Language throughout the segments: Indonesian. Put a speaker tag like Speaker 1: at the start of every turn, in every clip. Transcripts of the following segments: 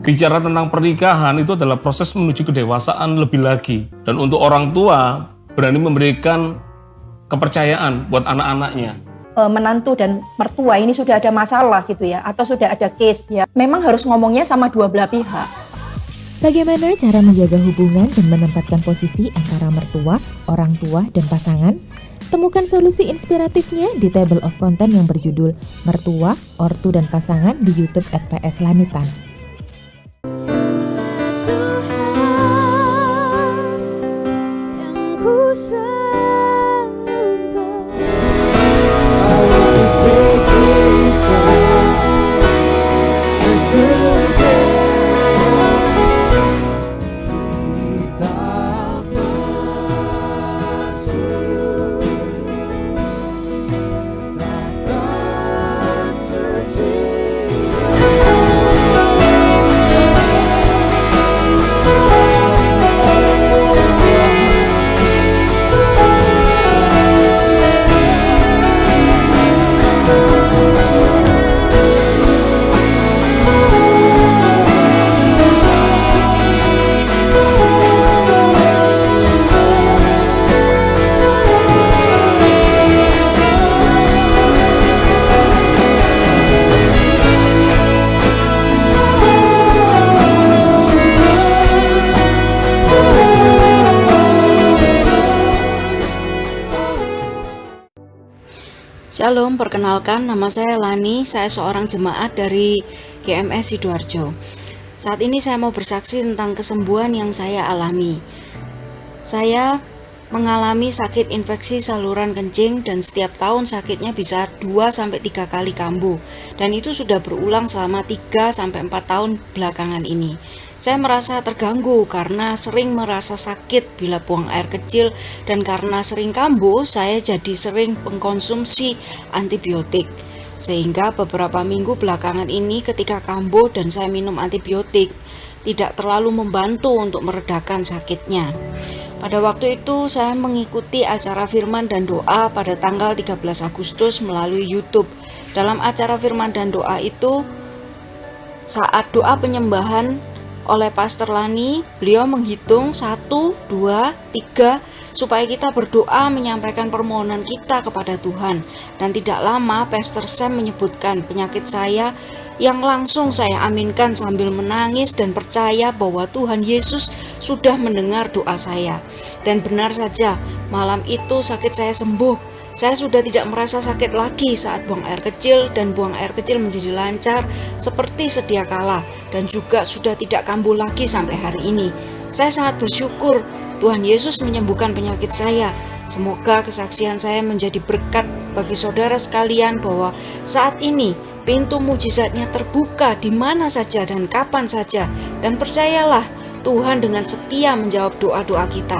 Speaker 1: Bicara tentang pernikahan itu adalah proses menuju kedewasaan lebih lagi. Dan untuk orang tua berani memberikan kepercayaan buat anak-anaknya.
Speaker 2: Menantu dan mertua ini sudah ada masalah gitu ya, atau sudah ada case ya, memang harus ngomongnya sama dua belah pihak.
Speaker 3: Bagaimana cara menjaga hubungan dan menempatkan posisi antara mertua, orang tua, dan pasangan? Temukan solusi inspiratifnya di table of content yang berjudul Mertua, Ortu, dan Pasangan di YouTube @PS Lanitan.
Speaker 4: Shalom, perkenalkan nama saya Lani, saya seorang jemaat dari GMS Sidoarjo. Saat ini saya mau bersaksi tentang kesembuhan yang saya alami. Saya mengalami sakit infeksi saluran kencing dan setiap tahun sakitnya bisa 2-3 kali kambuh. Dan itu sudah berulang selama 3-4 tahun belakangan ini. Saya merasa terganggu karena sering merasa sakit bila buang air kecil dan karena sering kambuh, saya jadi sering mengkonsumsi antibiotik. Sehingga beberapa minggu belakangan ini ketika kambuh dan saya minum antibiotik, tidak terlalu membantu untuk meredakan sakitnya. Pada waktu itu saya mengikuti acara firman dan doa pada tanggal 13 Agustus melalui YouTube. Dalam acara firman dan doa itu, saat doa penyembahan oleh Pastor Lani, beliau menghitung 1, 2, 3 supaya kita berdoa menyampaikan permohonan kita kepada Tuhan. Dan tidak lama Pastor Sam menyebutkan penyakit saya yang langsung saya aminkan sambil menangis dan percaya bahwa Tuhan Yesus sudah mendengar doa saya. Dan benar saja, malam itu sakit saya sembuh. Saya sudah tidak merasa sakit lagi saat buang air kecil dan buang air kecil menjadi lancar seperti sedia kala dan juga sudah tidak kambuh lagi sampai hari ini. Saya sangat bersyukur Tuhan Yesus menyembuhkan penyakit saya. Semoga kesaksian saya menjadi berkat bagi saudara sekalian bahwa saat ini pintu mujizatnya terbuka di mana saja dan kapan saja. Dan percayalah, Tuhan dengan setia menjawab doa-doa kita.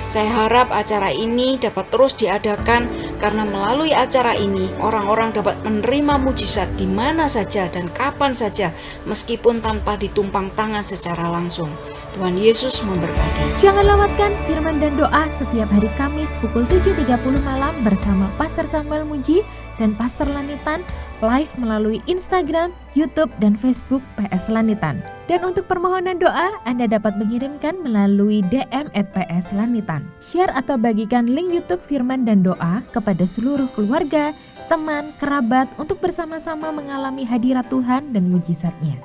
Speaker 4: Saya harap acara ini dapat terus diadakan karena melalui acara ini orang-orang dapat menerima mujizat di mana saja dan kapan saja meskipun tanpa ditumpang tangan secara langsung. Tuhan Yesus memberkati.
Speaker 3: Jangan lewatkan firman dan doa setiap hari Kamis pukul 7.30 malam bersama Pastor Samuel Muji dan Pastor Lanitan live melalui Instagram, YouTube, dan Facebook PS Lanitan. Dan untuk permohonan doa, Anda dapat mengirimkan melalui DM @PS Lanitan. Share atau bagikan link YouTube firman dan doa kepada seluruh keluarga, teman, kerabat untuk bersama-sama mengalami hadirat Tuhan dan mujizatnya.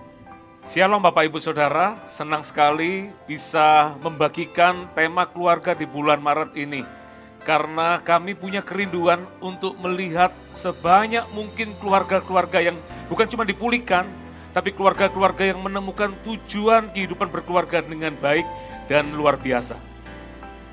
Speaker 5: Shalom Bapak Ibu Saudara, senang sekali bisa membagikan tema keluarga di bulan Maret ini. Karena kami punya kerinduan untuk melihat sebanyak mungkin keluarga-keluarga yang bukan cuma dipulihkan, tapi keluarga-keluarga yang menemukan tujuan kehidupan berkeluarga dengan baik dan luar biasa.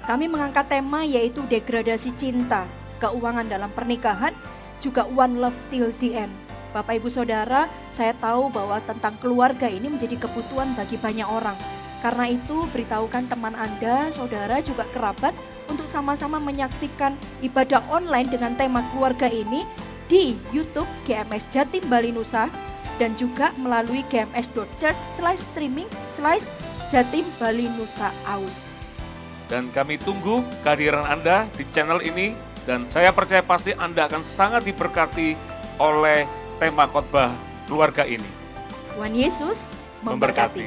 Speaker 2: Kami mengangkat tema yaitu degradasi cinta, keuangan dalam pernikahan, juga one love till the end. Bapak Ibu Saudara, saya tahu bahwa tentang keluarga ini menjadi kebutuhan bagi banyak orang. Karena itu, beritahukan teman Anda, saudara, juga kerabat untuk sama-sama menyaksikan ibadah online dengan tema keluarga ini di YouTube GMS Jatim Bali Nusa dan juga melalui gms.church/streaming/Jatim Bali Nusa Aus.
Speaker 5: Dan kami tunggu kehadiran Anda di channel ini dan saya percaya pasti Anda akan sangat diberkati oleh tema khotbah keluarga ini.
Speaker 2: Tuhan Yesus
Speaker 5: memberkati.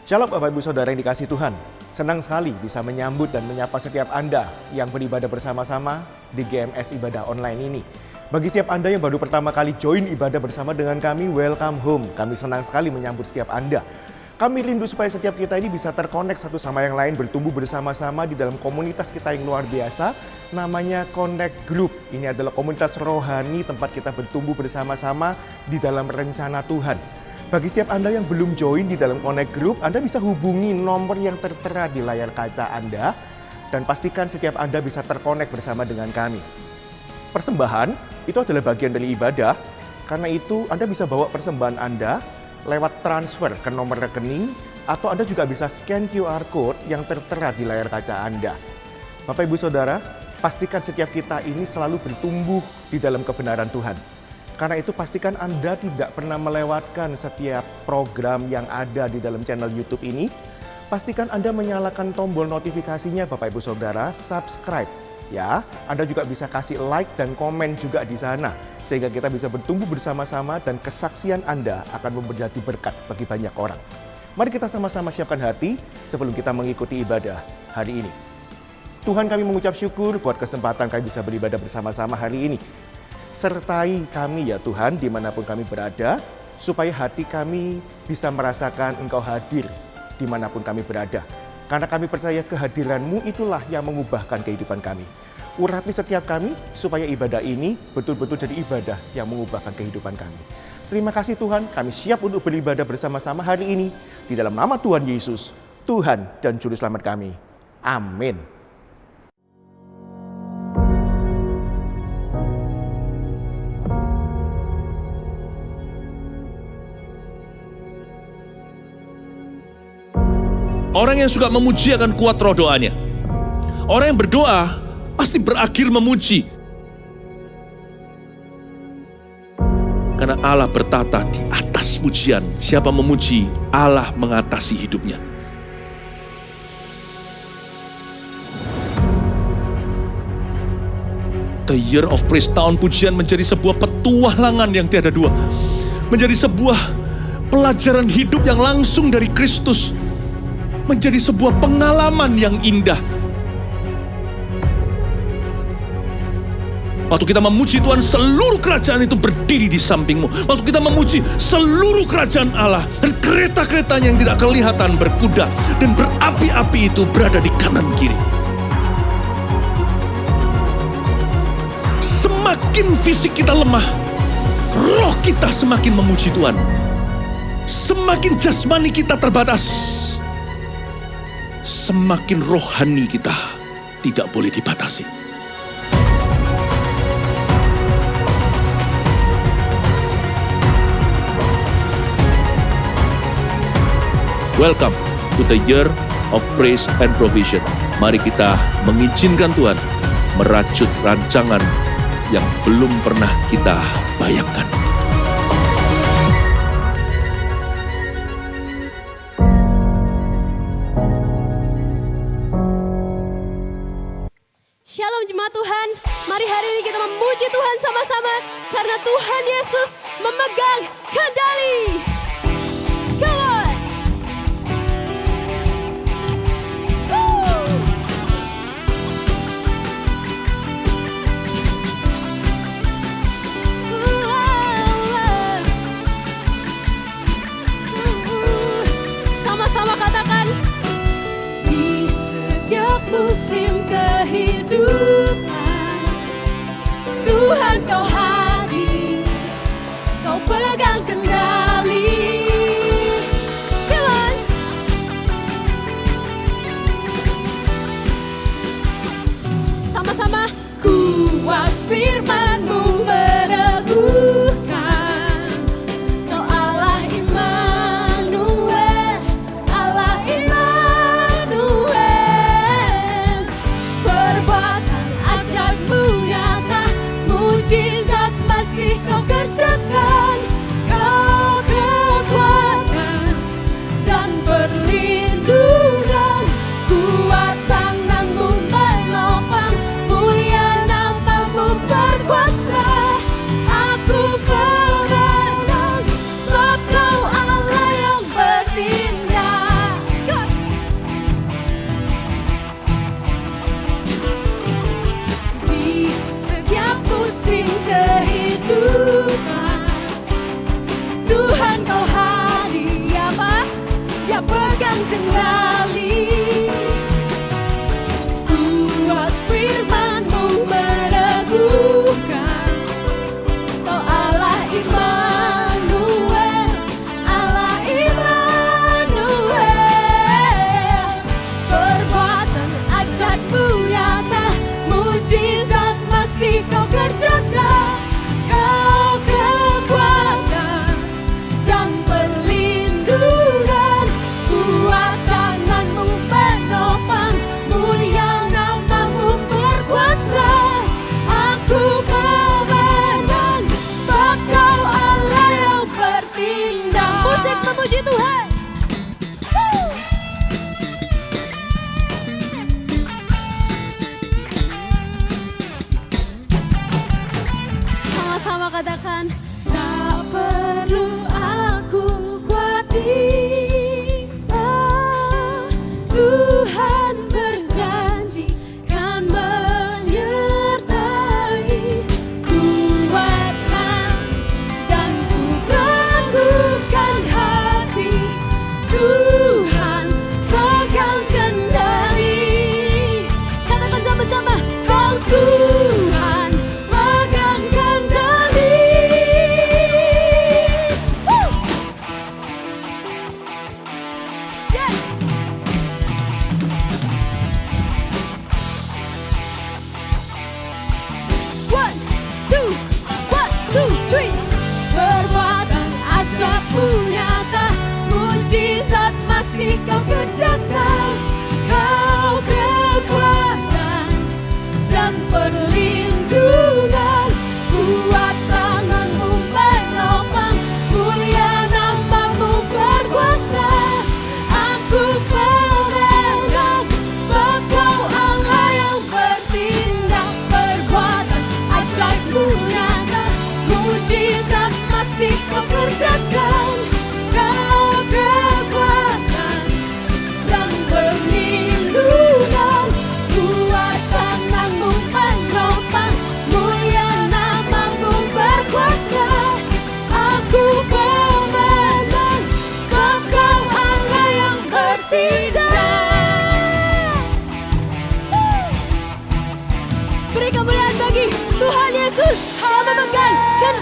Speaker 6: Shalom Bapak Ibu Saudara yang dikasihi Tuhan. Senang sekali bisa menyambut dan menyapa setiap Anda yang beribadah bersama-sama di GMS Ibadah Online ini. Bagi setiap Anda yang baru pertama kali join ibadah bersama dengan kami, welcome home. Kami senang sekali menyambut setiap Anda. Kami rindu supaya setiap kita ini bisa terkonek satu sama yang lain, bertumbuh bersama-sama di dalam komunitas kita yang luar biasa, namanya Connect Group. Ini adalah komunitas rohani tempat kita bertumbuh bersama-sama di dalam rencana Tuhan. Bagi setiap Anda yang belum join di dalam Connect Group, Anda bisa hubungi nomor yang tertera di layar kaca Anda, dan pastikan setiap Anda bisa terkonek bersama dengan kami. Persembahan itu adalah bagian dari ibadah, karena itu Anda bisa bawa persembahan Anda lewat transfer ke nomor rekening, atau Anda juga bisa scan QR Code yang tertera di layar kaca Anda. Bapak Ibu Saudara, pastikan setiap kita ini selalu bertumbuh di dalam kebenaran Tuhan. Karena itu pastikan Anda tidak pernah melewatkan setiap program yang ada di dalam channel YouTube ini. Pastikan Anda menyalakan tombol notifikasinya Bapak Ibu Saudara, subscribe. Ya, Anda juga bisa kasih like dan komen juga di sana. Sehingga kita bisa bertumbuh bersama-sama dan kesaksian Anda akan menjadi berkat bagi banyak orang. Mari kita sama-sama siapkan hati sebelum kita mengikuti ibadah hari ini. Tuhan, kami mengucap syukur buat kesempatan kami bisa beribadah bersama-sama hari ini. Sertai kami ya Tuhan dimanapun kami berada, supaya hati kami bisa merasakan Engkau hadir dimanapun kami berada. Karena kami percaya kehadiran-Mu itulah yang mengubahkan kehidupan kami. Urapi setiap kami supaya ibadah ini betul-betul jadi ibadah yang mengubahkan kehidupan kami. Terima kasih Tuhan, kami siap untuk beribadah bersama-sama hari ini. Di dalam nama Tuhan Yesus, Tuhan dan Juru Selamat kami. Amin.
Speaker 7: Orang yang suka memuji akan kuat roh doanya. Orang yang berdoa pasti berakhir memuji. Karena Allah bertata di atas pujian. Siapa memuji, Allah mengatasi hidupnya. The Year of Praise, tahun pujian, menjadi sebuah petualangan yang tiada dua. Menjadi sebuah pelajaran hidup yang langsung dari Kristus. Menjadi sebuah pengalaman yang indah. Waktu kita memuji Tuhan, seluruh kerajaan itu berdiri di sampingmu. Waktu kita memuji, seluruh kerajaan Allah dan kereta-keretanya yang tidak kelihatan berkuda dan berapi-api itu berada di kanan kiri. Semakin fisik kita lemah, roh kita semakin memuji Tuhan. Semakin jasmani kita terbatas, semakin rohani kita tidak boleh dibatasi. Welcome to the Year of Praise and Provision. Mari kita mengizinkan Tuhan merajut rancangan yang belum pernah kita bayangkan.
Speaker 8: Shalom jemaat Tuhan, mari hari ini kita memuji Tuhan sama-sama karena Tuhan Yesus memegang kendali. Come on! Sama-sama katakan, di setiap musim kehidupan Tuhan kau hadir, kau pegang kendali. Come on. Sama-sama, kuat firman-Mu meneguhkan, kau Allah Immanuel, Allah Immanuel. Perbuatan ajaib-Mu nyata, mujizat masih kau kerjakan. Kau kekuatan dan perlindungan, kuat tangan-Mu menopang, mulia nama-Mu berkuasa.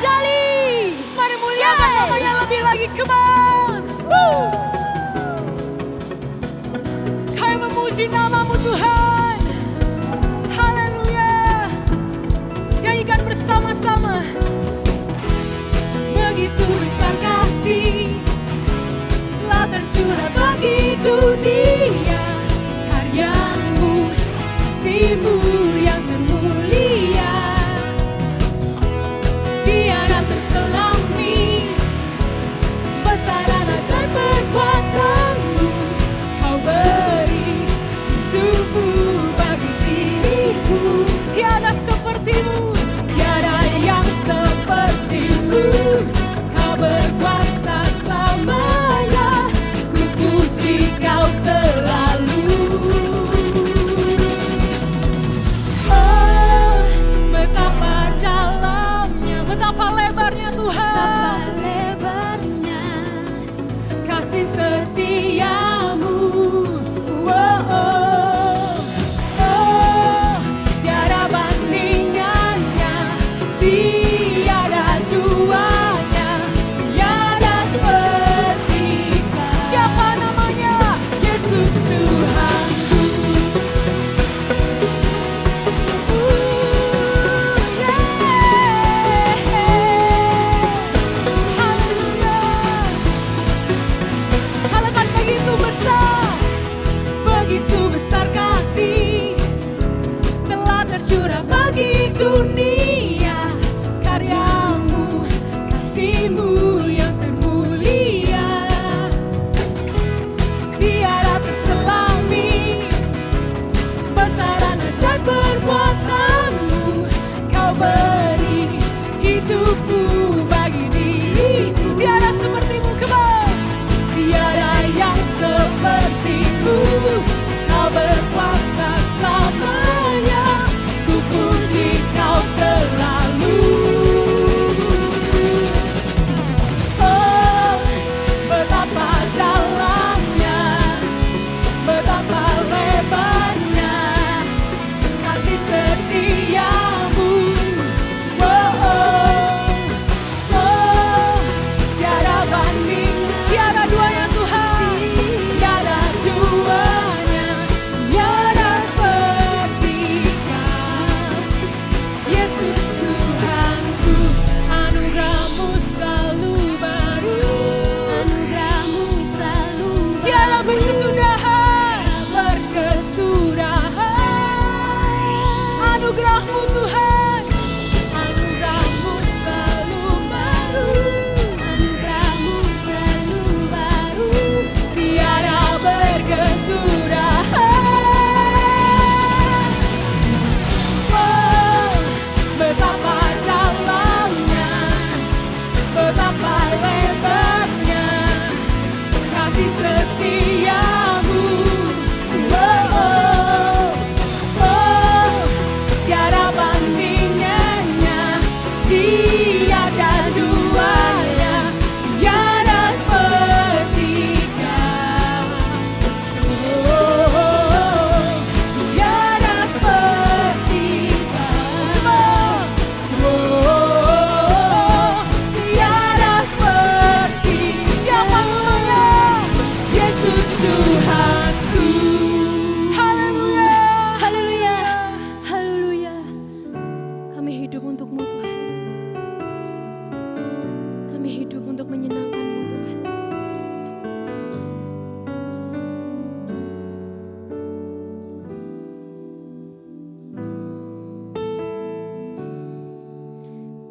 Speaker 8: kendali. Mari muliakan namanya lebih lagi, come on. Kami memuji namamu Tuhan. Haleluya. Nyanyikan bersama-sama. Begitu besar kasih telah tercurah bagi dunia, karyamu, kasihmu yang termulia, tiada terselami, besaran ajaib perbuatanmu, kau beri hidupmu bagi diriku, tiada sepertimu, tiada yang sepertimu, kau berkuasa selamanya, ku puji kau selalu. Oh, betapa dalamnya, betapa lebarnya Tuhan, betapa lebarnya kasih setiamu. Oh, oh, oh, tiada bandingannya, tiada duanya, tiada seperti kau. Siapa namanya? Yesus Tuhanku. Haleluya. Katakan begitu besar kasih telah tercurah bagi dunia, karyamu, kasihmu yang termulia, tiada terselami, besaran ajaib perbuatanmu, kau beri hidupmu bagi diriku, tiada sepertimu, come on. Tiada yang sepertimu, kau berkuasa selamanya, ku puji kau selalu. Oh, betapa dalamnya, betapa lebarnya kasih setiamu. Oh, oh, oh, tiada banding, tiada duanya Tuhan, tiada duanya, tiada seperti kau. Yesus Tuhanku, anugerahmu selalu baru, anugerahmu selalu baru, tiada berkesudahan, anugerahmu Tuhan, anugerahmu selalu baru, anugerahmu selalu baru, tiada berkesudahan. Oh, betapa dalamnya, betapa lebarnya kasih setiamu. Oh, oh, oh, tiada bandingannya, tiada duanya, tiada seperti kau. Oh, tiada seperti kau. Oh, tiada seperti siapa namanya? Yesus Tuhanku. Haleluya, haleluya, haleluya. Kami hidup untuk-Mu Tuhan. Kami hidup untuk menyenangkan-Mu Tuhan.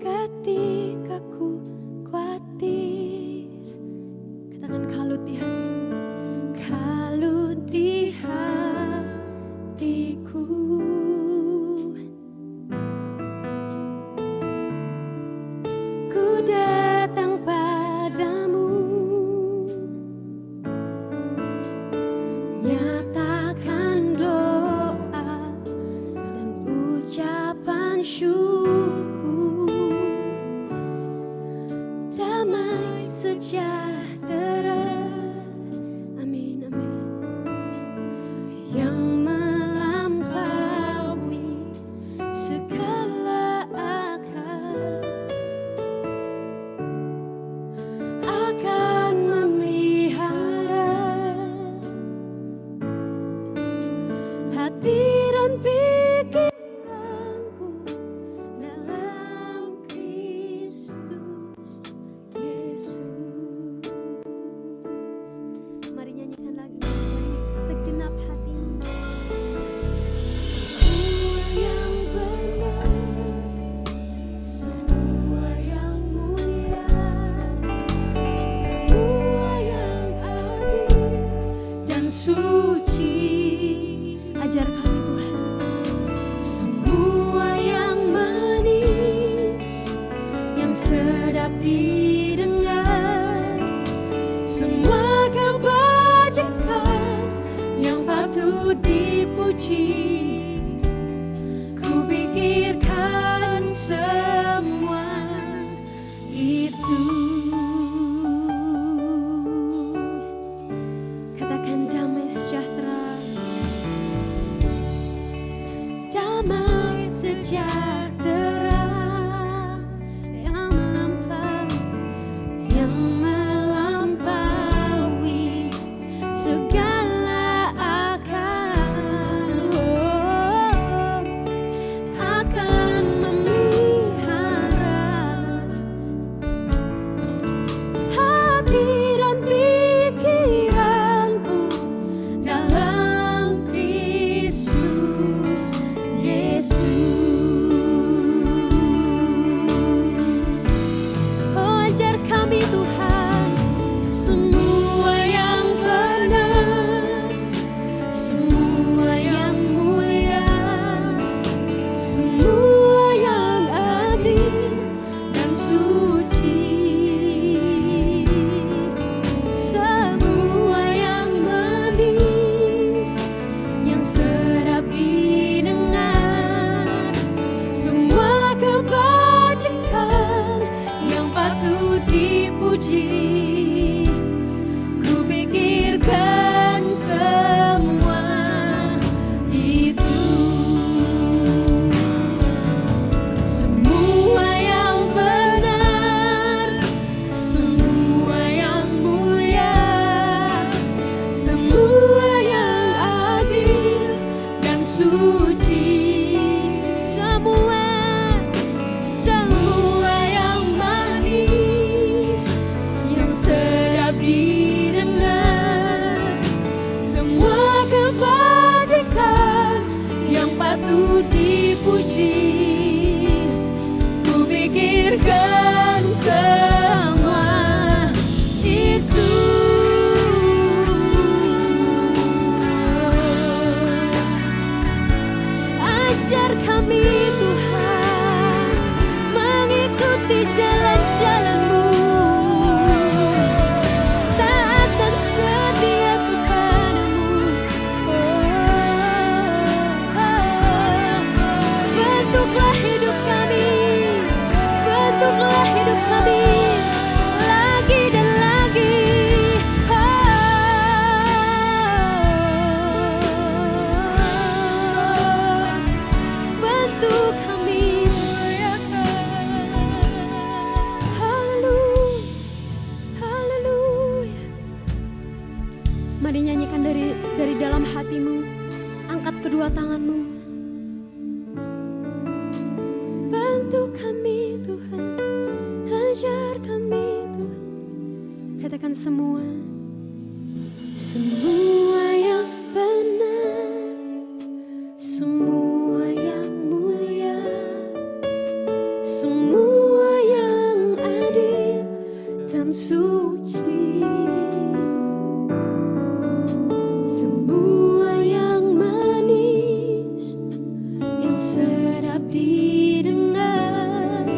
Speaker 8: Ketika ku khawatir, katakan kalut di hatiku, kalut di hatiku, ku datang padamu, nyatakan doa dan ucapan syukur, damai sejahtera, amin amin, yang melampaui segala akal. dan pikiranku dalam Kristus Yesus. Mari nyanyikan lagi dari segenap hatimu. Semua yang benar, semua yang mulia, semua yang adil dan suci. Ajar kami Tuhan. Semua yang manis, yang sedap didengar, semua kebajikan yang patut dipuji. Ku pikirkan semua itu. Katakan damai sejahtera, damai sejahtera yang melampaui segala akal, akan memelihara hati dan pikiranku dalam Kristus Yesus. Oh, ajar kami Tuhan, semua yang benar, semua yang mulia, semua yang adil dan suci, semua yang manis, yang sedap didengar, semua kebajikan yang patut dipuji. Ku pikirkan semua itu. Semua yang benar, semua yang mulia, semua yang adil dan suci, semua yang manis, yang sedap didengar, semua kebajikan yang patut dipuji. Ku pikirkan semua itu. Ajar kami Tuhan mengikuti jalan-jalan-Mu, taat dan setia kepada-Mu. Bentuklah hidup kami, bentuklah hidup kami lagi dan lagi. Bentuk kami muliakan. Haleluya, haleluya. Mari nyanyikan dari dalam hatimu. Angkat kedua tanganmu. Bantu kami Tuhan, ajar kami Tuhan. Katakan semua. Semua yang benar, semua yang mulia, semua yang adil dan suci, semua yang manis, yang sedap didengar,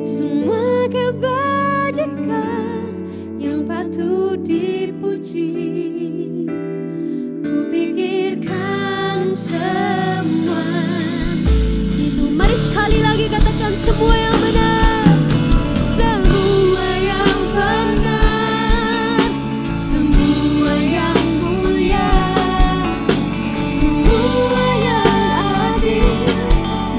Speaker 8: semua kebajikan yang patut dipuji. Ku pikirkan semua itu. Mari sekali lagi katakan semua yang benar, semua yang benar, semua yang mulia, semua yang adil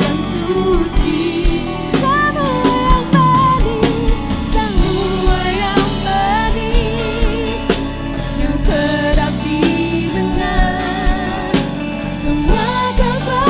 Speaker 8: dan suci, semua yang manis, semua yang manis, yang sedap didengar, semua kebajikan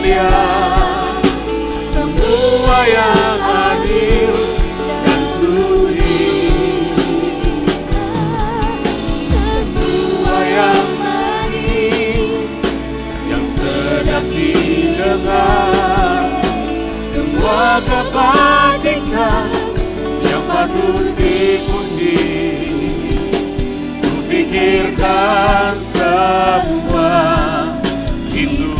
Speaker 5: mulia, semua yang adil dan suci, semua yang manis, yang sedap didengar, semua kebajikan yang patut dipuji. Pikirkan semua itu.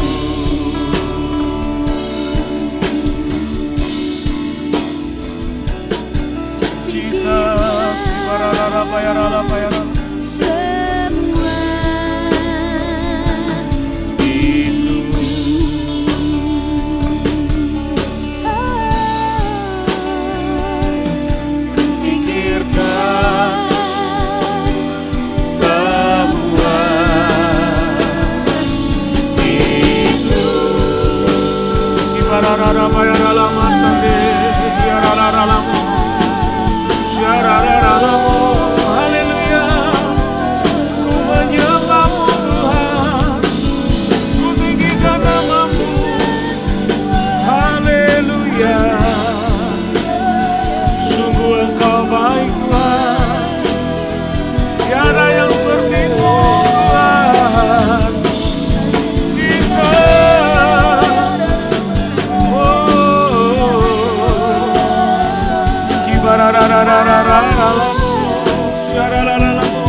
Speaker 5: Jesus, semua itu. Pikirkan semua itu. Ibarara bayara lama sande, yarara lama, yarara lama. Haleluya, ku menyembahmu Tuhan, ku tinggikan namamu. Haleluya, sungguh Engkau baik Tuhan. Tiada yang seperti Tuhan, Jesus. Kibararararararalamu, yarararalamu,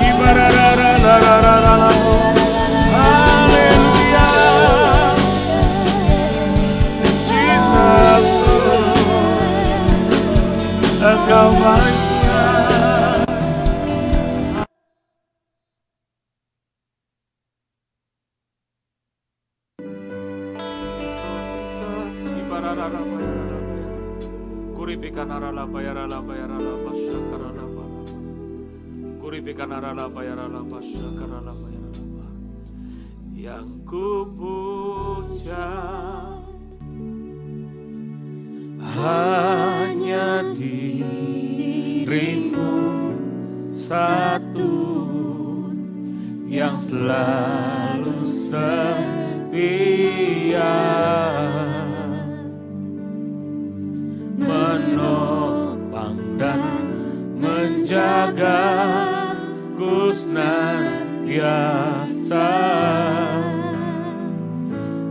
Speaker 5: kibararararararalamu. Haleluya, Jesus, Engkau baik Tuhan. Yang ku puja hanya dirimu satu, yang selalu setia, menopang dan menjagaku senantiasa,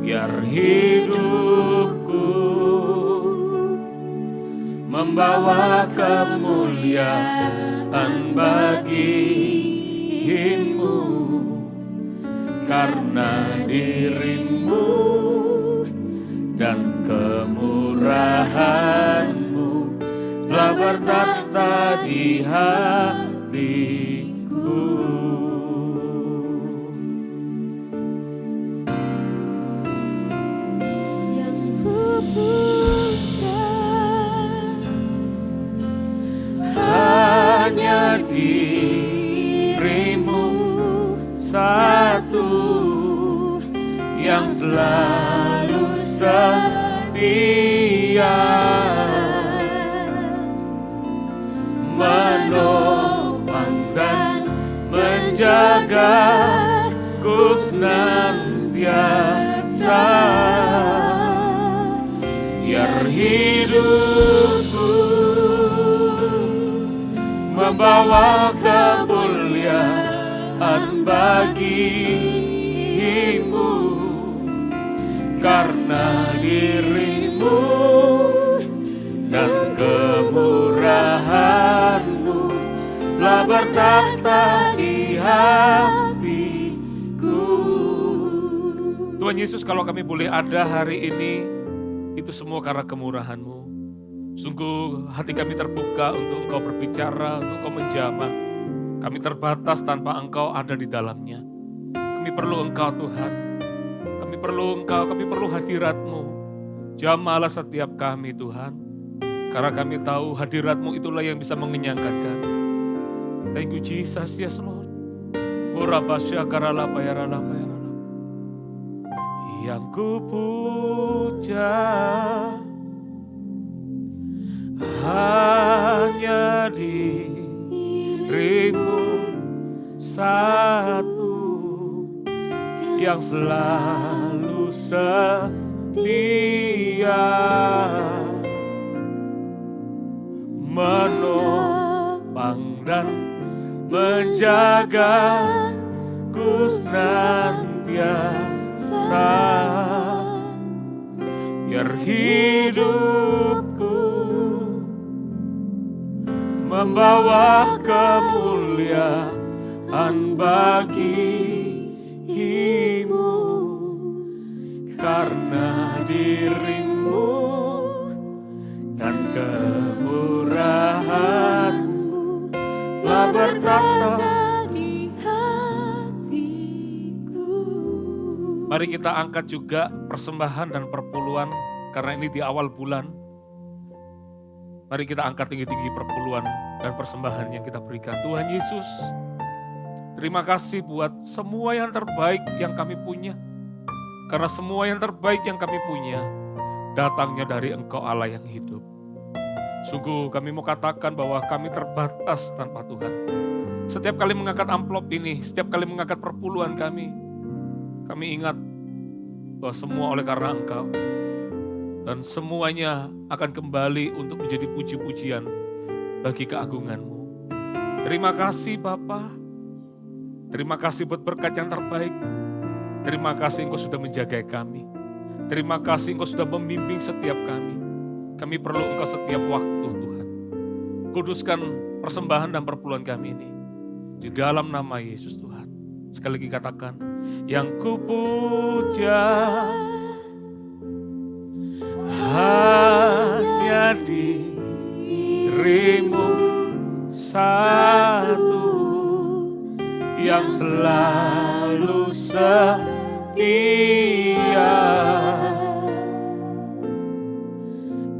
Speaker 5: biar hidupku membawa kemuliaan bagimu, karena dirimu dan kemurahanmu telah bertata di hatiku.
Speaker 8: Yang ku puja
Speaker 5: hanya dirimu satu, yang selalu setia, menopang dan menjagaku senantiasa, biar hidupku membawa kemuliaan bagimu, karena dirimu dan kemurahanmu telah bertata di hatiku. Tuhan Yesus, kalau kami boleh ada hari ini, itu semua karena kemurahan-Mu. Sungguh hati kami terbuka untuk Engkau berbicara, untuk Engkau menjamah. Kami terbatas tanpa Engkau ada di dalamnya. Kami perlu Engkau Tuhan. Kami perlu Engkau, kami perlu hadirat-Mu. Jamahlah setiap kami Tuhan. Karena kami tahu hadirat-Mu itulah yang bisa mengenyangkan kami. Thank you Jesus, yes Lord. Yang ku puja hanya dirimu satu, yang selalu setia, menopang dan menjaga ku senantiasa, biar hidupku membawa kemuliaan bagimu, karena dirimu dan kemurahan-Mu telah bertata di hatiku. Mari kita angkat juga persembahan dan perpuluhan, karena ini di awal bulan. Mari kita angkat tinggi-tinggi perpuluhan dan persembahan yang kita berikan. Tuhan Yesus, terima kasih buat semua yang terbaik yang kami punya. Karena semua yang terbaik yang kami punya, datangnya dari Engkau Allah yang hidup. Sungguh kami mau katakan bahwa kami terbatas tanpa Tuhan. Setiap kali mengangkat amplop ini, setiap kali mengangkat perpuluhan kami ingat bahwa semua oleh karena Engkau. Dan semuanya akan kembali untuk menjadi puji-pujian bagi keagungan-Mu. Terima kasih Bapa. Terima kasih buat berkat yang terbaik. Terima kasih Engkau sudah menjaga kami. Terima kasih Engkau sudah membimbing setiap kami. Kami perlu Engkau setiap waktu Tuhan. Kuduskan persembahan dan perpuluhan kami ini. Di dalam nama Yesus Tuhan. Sekali lagi katakan, yang kupuja hanya dirimu satu, yang selalu setia,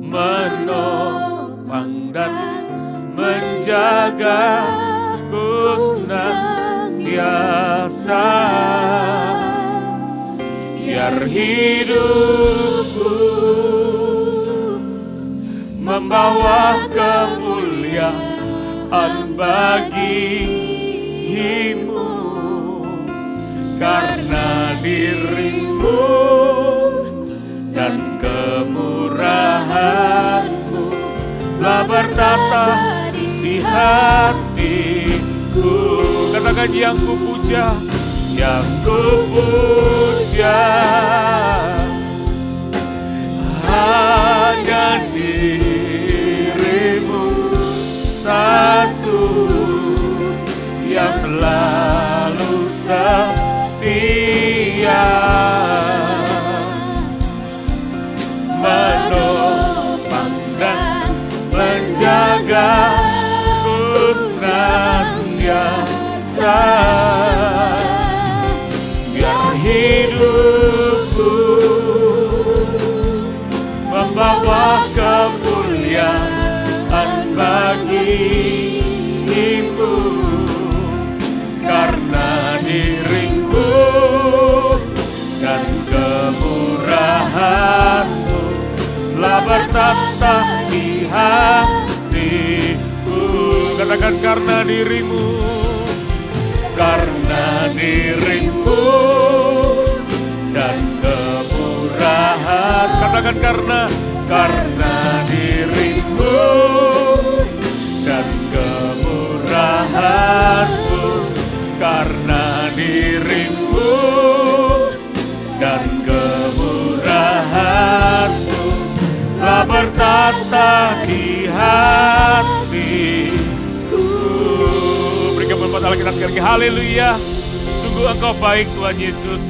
Speaker 5: menopang dan menjaga ku senantiasa, biar hidupku membawa kemuliaan bagimu, karena dirimu dan kemurahan-Mu telah bertata di hatiku. Katakan, yang kupuja, yang kupuja hanya dirimu satu, yang selalu setia, menopang dan menjaga ku senantiasa, biar hidupku membawa kemuliaan bagimu, karena dirimu dan kemurahan-Mu telah bertata di hatiku. Katakan, karena dirimu, karena dirimu dan kemurahan. Katakan, karena dirimu dan kemurahan-Mu, karena dirimu dan kemurahan-Mu telah bertata di hatiku. Berikan buat Allah kita sekali lagi, haleluya. Sungguh Engkau baik Tuhan Yesus.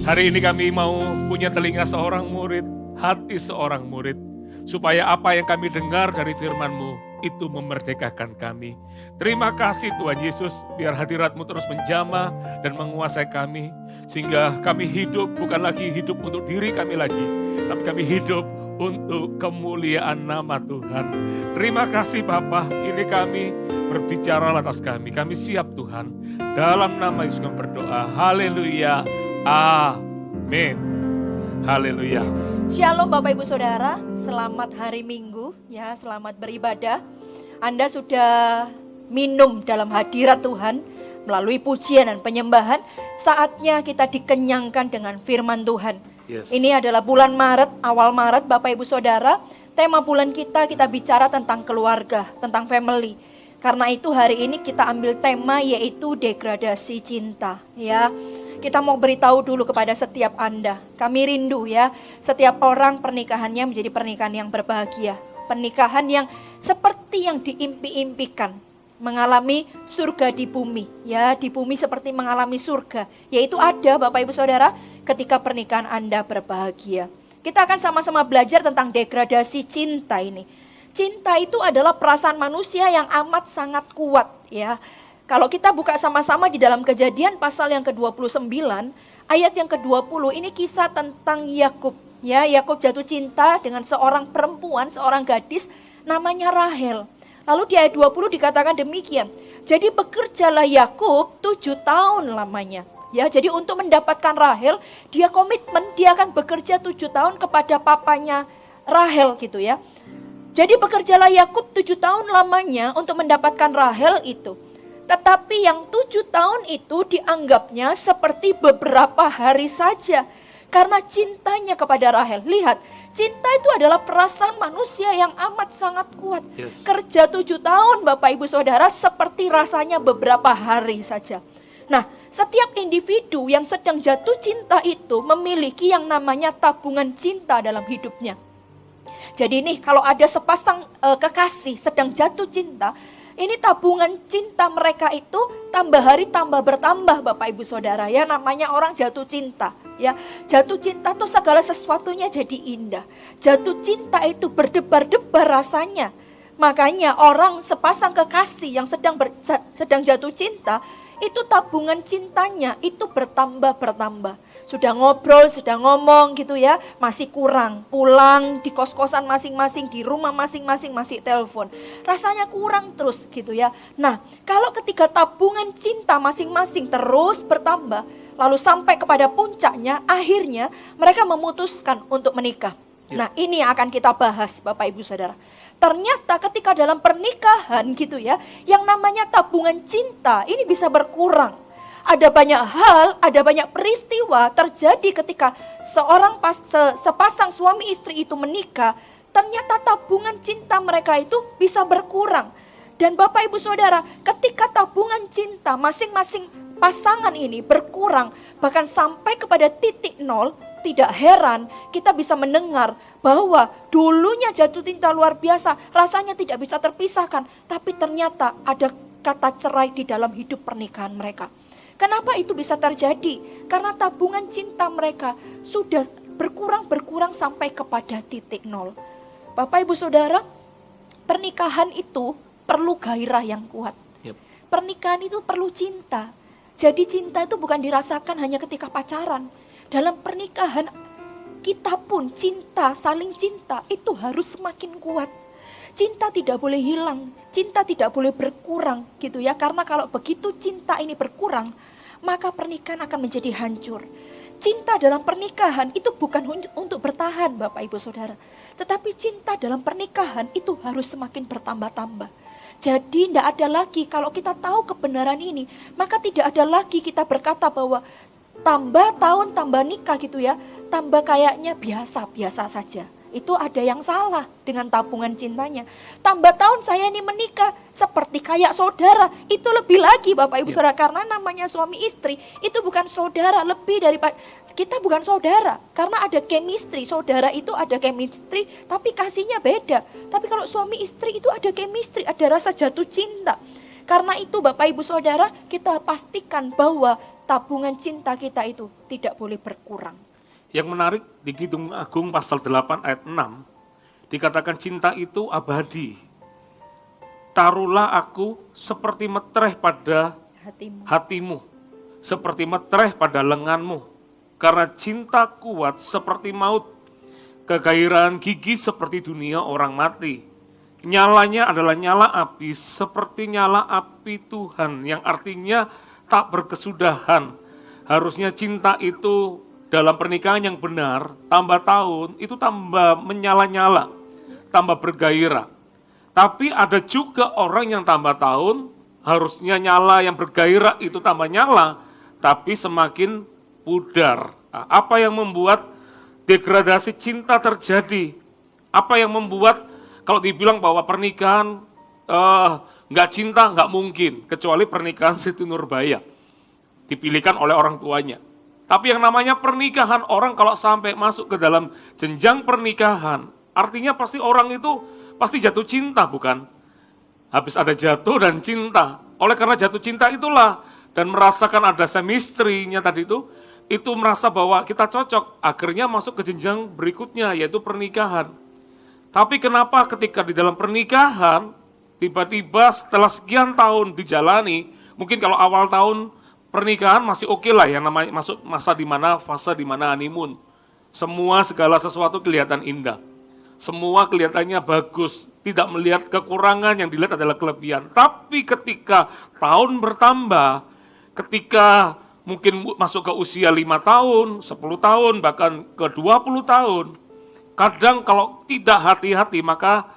Speaker 5: Hari ini kami mau punya telinga seorang murid, hati seorang murid, supaya apa yang kami dengar dari firman-Mu itu memerdekakan kami. Terima kasih Tuhan Yesus, biar hadirat-Mu terus menjamah dan menguasai kami, sehingga kami hidup bukan lagi hidup untuk diri kami lagi, tapi kami hidup untuk kemuliaan nama Tuhan. Terima kasih Bapa, ini kami berbicara atas kami siap Tuhan. Dalam nama Yesus kami berdoa, haleluya, amin, haleluya.
Speaker 2: Shalom Bapak Ibu Saudara, selamat hari Minggu ya, selamat beribadah. Anda sudah minum dalam hadirat Tuhan melalui pujian dan penyembahan. Saatnya kita dikenyangkan dengan firman Tuhan.
Speaker 5: Yes.
Speaker 2: Ini adalah bulan Maret, awal Maret Bapak Ibu Saudara. Tema bulan kita bicara tentang keluarga, tentang family. Karena itu hari ini kita ambil tema yaitu degradasi cinta, ya. Kita mau beritahu dulu kepada setiap Anda. Kami rindu ya, setiap orang pernikahannya menjadi pernikahan yang berbahagia. Pernikahan yang seperti yang diimpi-impikan. Mengalami surga di bumi, ya, di bumi seperti mengalami surga, yaitu ada Bapak Ibu Saudara ketika pernikahan Anda berbahagia. Kita akan sama-sama belajar tentang degradasi cinta ini. Cinta itu adalah perasaan manusia yang amat sangat kuat, ya. Kalau kita buka sama-sama di dalam Kejadian pasal yang ke-29, ayat yang ke-20, ini kisah tentang Yakub, ya. Yakub jatuh cinta dengan seorang perempuan, seorang gadis namanya Rahel. Lalu di ayat 20 dikatakan demikian. Jadi bekerjalah Yakub 7 tahun lamanya. Ya, jadi untuk mendapatkan Rahel, dia komitmen dia akan bekerja 7 tahun kepada papanya Rahel gitu ya. Jadi bekerjalah Yakub 7 tahun lamanya untuk mendapatkan Rahel itu. Tetapi yang 7 tahun itu dianggapnya seperti beberapa hari saja. Karena cintanya kepada Rahel. Lihat, cinta itu adalah perasaan manusia yang amat sangat kuat.
Speaker 5: Yes.
Speaker 2: Kerja 7 tahun Bapak Ibu Saudara seperti rasanya beberapa hari saja. Nah, setiap individu yang sedang jatuh cinta itu memiliki yang namanya tabungan cinta dalam hidupnya. Jadi nih kalau ada sepasang kekasih sedang jatuh cinta, ini tabungan cinta mereka itu tambah hari tambah bertambah Bapak Ibu Saudara, ya, namanya orang jatuh cinta, ya. Jatuh cinta tuh segala sesuatunya jadi indah. Jatuh cinta itu berdebar-debar rasanya. Makanya orang sepasang kekasih yang sedang jatuh cinta, itu tabungan cintanya itu bertambah. Sudah ngobrol, sudah ngomong gitu ya, masih kurang. Pulang di kos-kosan masing-masing, di rumah masing-masing masih telepon. Rasanya kurang terus gitu ya. Nah, kalau ketika tabungan cinta masing-masing terus bertambah, lalu sampai kepada puncaknya, akhirnya mereka memutuskan untuk menikah. Nah, ini yang akan kita bahas Bapak Ibu Saudara. Ternyata ketika dalam pernikahan gitu ya, yang namanya tabungan cinta ini bisa berkurang. Ada banyak hal, ada banyak peristiwa terjadi ketika sepasang suami istri itu menikah. Ternyata tabungan cinta mereka itu bisa berkurang. Dan Bapak Ibu Saudara, ketika tabungan cinta masing-masing pasangan ini berkurang, bahkan sampai kepada titik nol, tidak heran kita bisa mendengar bahwa dulunya jatuh cinta luar biasa, rasanya tidak bisa terpisahkan. Tapi ternyata ada kata cerai di dalam hidup pernikahan mereka. Kenapa itu bisa terjadi? Karena tabungan cinta mereka sudah berkurang sampai kepada titik nol. Bapak Ibu Saudara, pernikahan itu perlu gairah yang kuat. Pernikahan itu perlu cinta. Jadi cinta itu bukan dirasakan hanya ketika pacaran. Dalam pernikahan kita pun cinta, saling cinta itu harus semakin kuat. Cinta tidak boleh hilang, cinta tidak boleh berkurang gitu ya. Karena kalau begitu cinta ini berkurang, maka pernikahan akan menjadi hancur. Cinta dalam pernikahan itu bukan untuk bertahan Bapak Ibu Saudara. Tetapi cinta dalam pernikahan itu harus semakin bertambah-tambah. Jadi tidak ada lagi, kalau kita tahu kebenaran ini, maka tidak ada lagi kita berkata bahwa tambah tahun, tambah nikah gitu ya, tambah kayaknya biasa-biasa saja. Itu ada yang salah dengan tabungan cintanya. Tambah tahun saya ini menikah seperti kayak saudara. Itu lebih lagi Bapak Ibu Saudara. Karena namanya suami istri itu bukan saudara. Lebih daripada kita bukan saudara. Karena ada chemistry. Saudara itu ada chemistry tapi kasihnya beda. Tapi kalau suami istri itu ada chemistry. Ada rasa jatuh cinta. Karena itu Bapak Ibu Saudara, kita pastikan bahwa tabungan cinta kita itu tidak boleh berkurang.
Speaker 5: Yang menarik di Kidung Agung pasal 8 ayat 6, dikatakan cinta itu abadi. Taruhlah aku seperti metereh pada hatimu, seperti metereh pada lenganmu. Karena cinta kuat seperti maut, kegairahan gigi seperti dunia orang mati. Nyalanya adalah nyala api seperti nyala api Tuhan, yang artinya tak berkesudahan. Harusnya cinta itu dalam pernikahan yang benar, tambah tahun itu tambah menyala-nyala, tambah bergairah. Tapi ada juga orang yang tambah tahun, harusnya nyala yang bergairah itu tambah nyala, tapi semakin pudar. Nah, apa yang membuat degradasi cinta terjadi. Apa yang membuat kalau dibilang bahwa pernikahan nggak cinta, nggak mungkin, kecuali pernikahan Siti Nurbaya, dipilihkan oleh orang tuanya. Tapi yang namanya pernikahan, orang kalau sampai masuk ke dalam jenjang pernikahan, artinya pasti orang itu pasti jatuh cinta, bukan? Habis ada jatuh dan cinta. Oleh karena jatuh cinta itulah, dan merasakan ada chemistry-nya tadi itu merasa bahwa kita cocok, akhirnya masuk ke jenjang berikutnya, yaitu pernikahan. Tapi kenapa ketika di dalam pernikahan, tiba-tiba setelah sekian tahun dijalani, mungkin kalau awal tahun pernikahan masih oke lah, yang namanya masuk masa di mana, fase di mana honeymoon. Semua segala sesuatu kelihatan indah. Semua kelihatannya bagus, tidak melihat kekurangan, yang dilihat adalah kelebihan. Tapi ketika tahun bertambah, ketika mungkin masuk ke usia 5 tahun, 10 tahun, bahkan ke 20 tahun, kadang kalau tidak hati-hati maka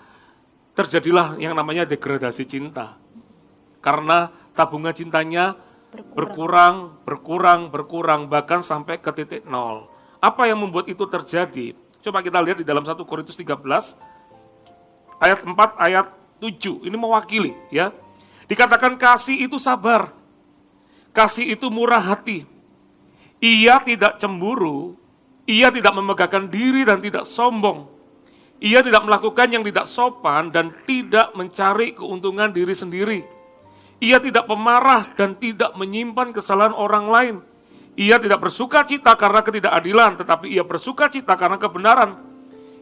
Speaker 5: terjadilah yang namanya degradasi cinta. Karena tabungan cintanya berkurang, bahkan sampai ke titik nol. Apa yang membuat itu terjadi? Coba kita lihat di dalam 1 Korintus 13, ayat 4, ayat 7. Ini mewakili, ya. Dikatakan kasih itu sabar, kasih itu murah hati. Ia tidak cemburu, ia tidak memegahkan diri dan tidak sombong. Ia tidak melakukan yang tidak sopan dan tidak mencari keuntungan diri sendiri. Ia tidak pemarah dan tidak menyimpan kesalahan orang lain. Ia tidak bersuka cita karena ketidakadilan, tetapi ia bersuka cita karena kebenaran.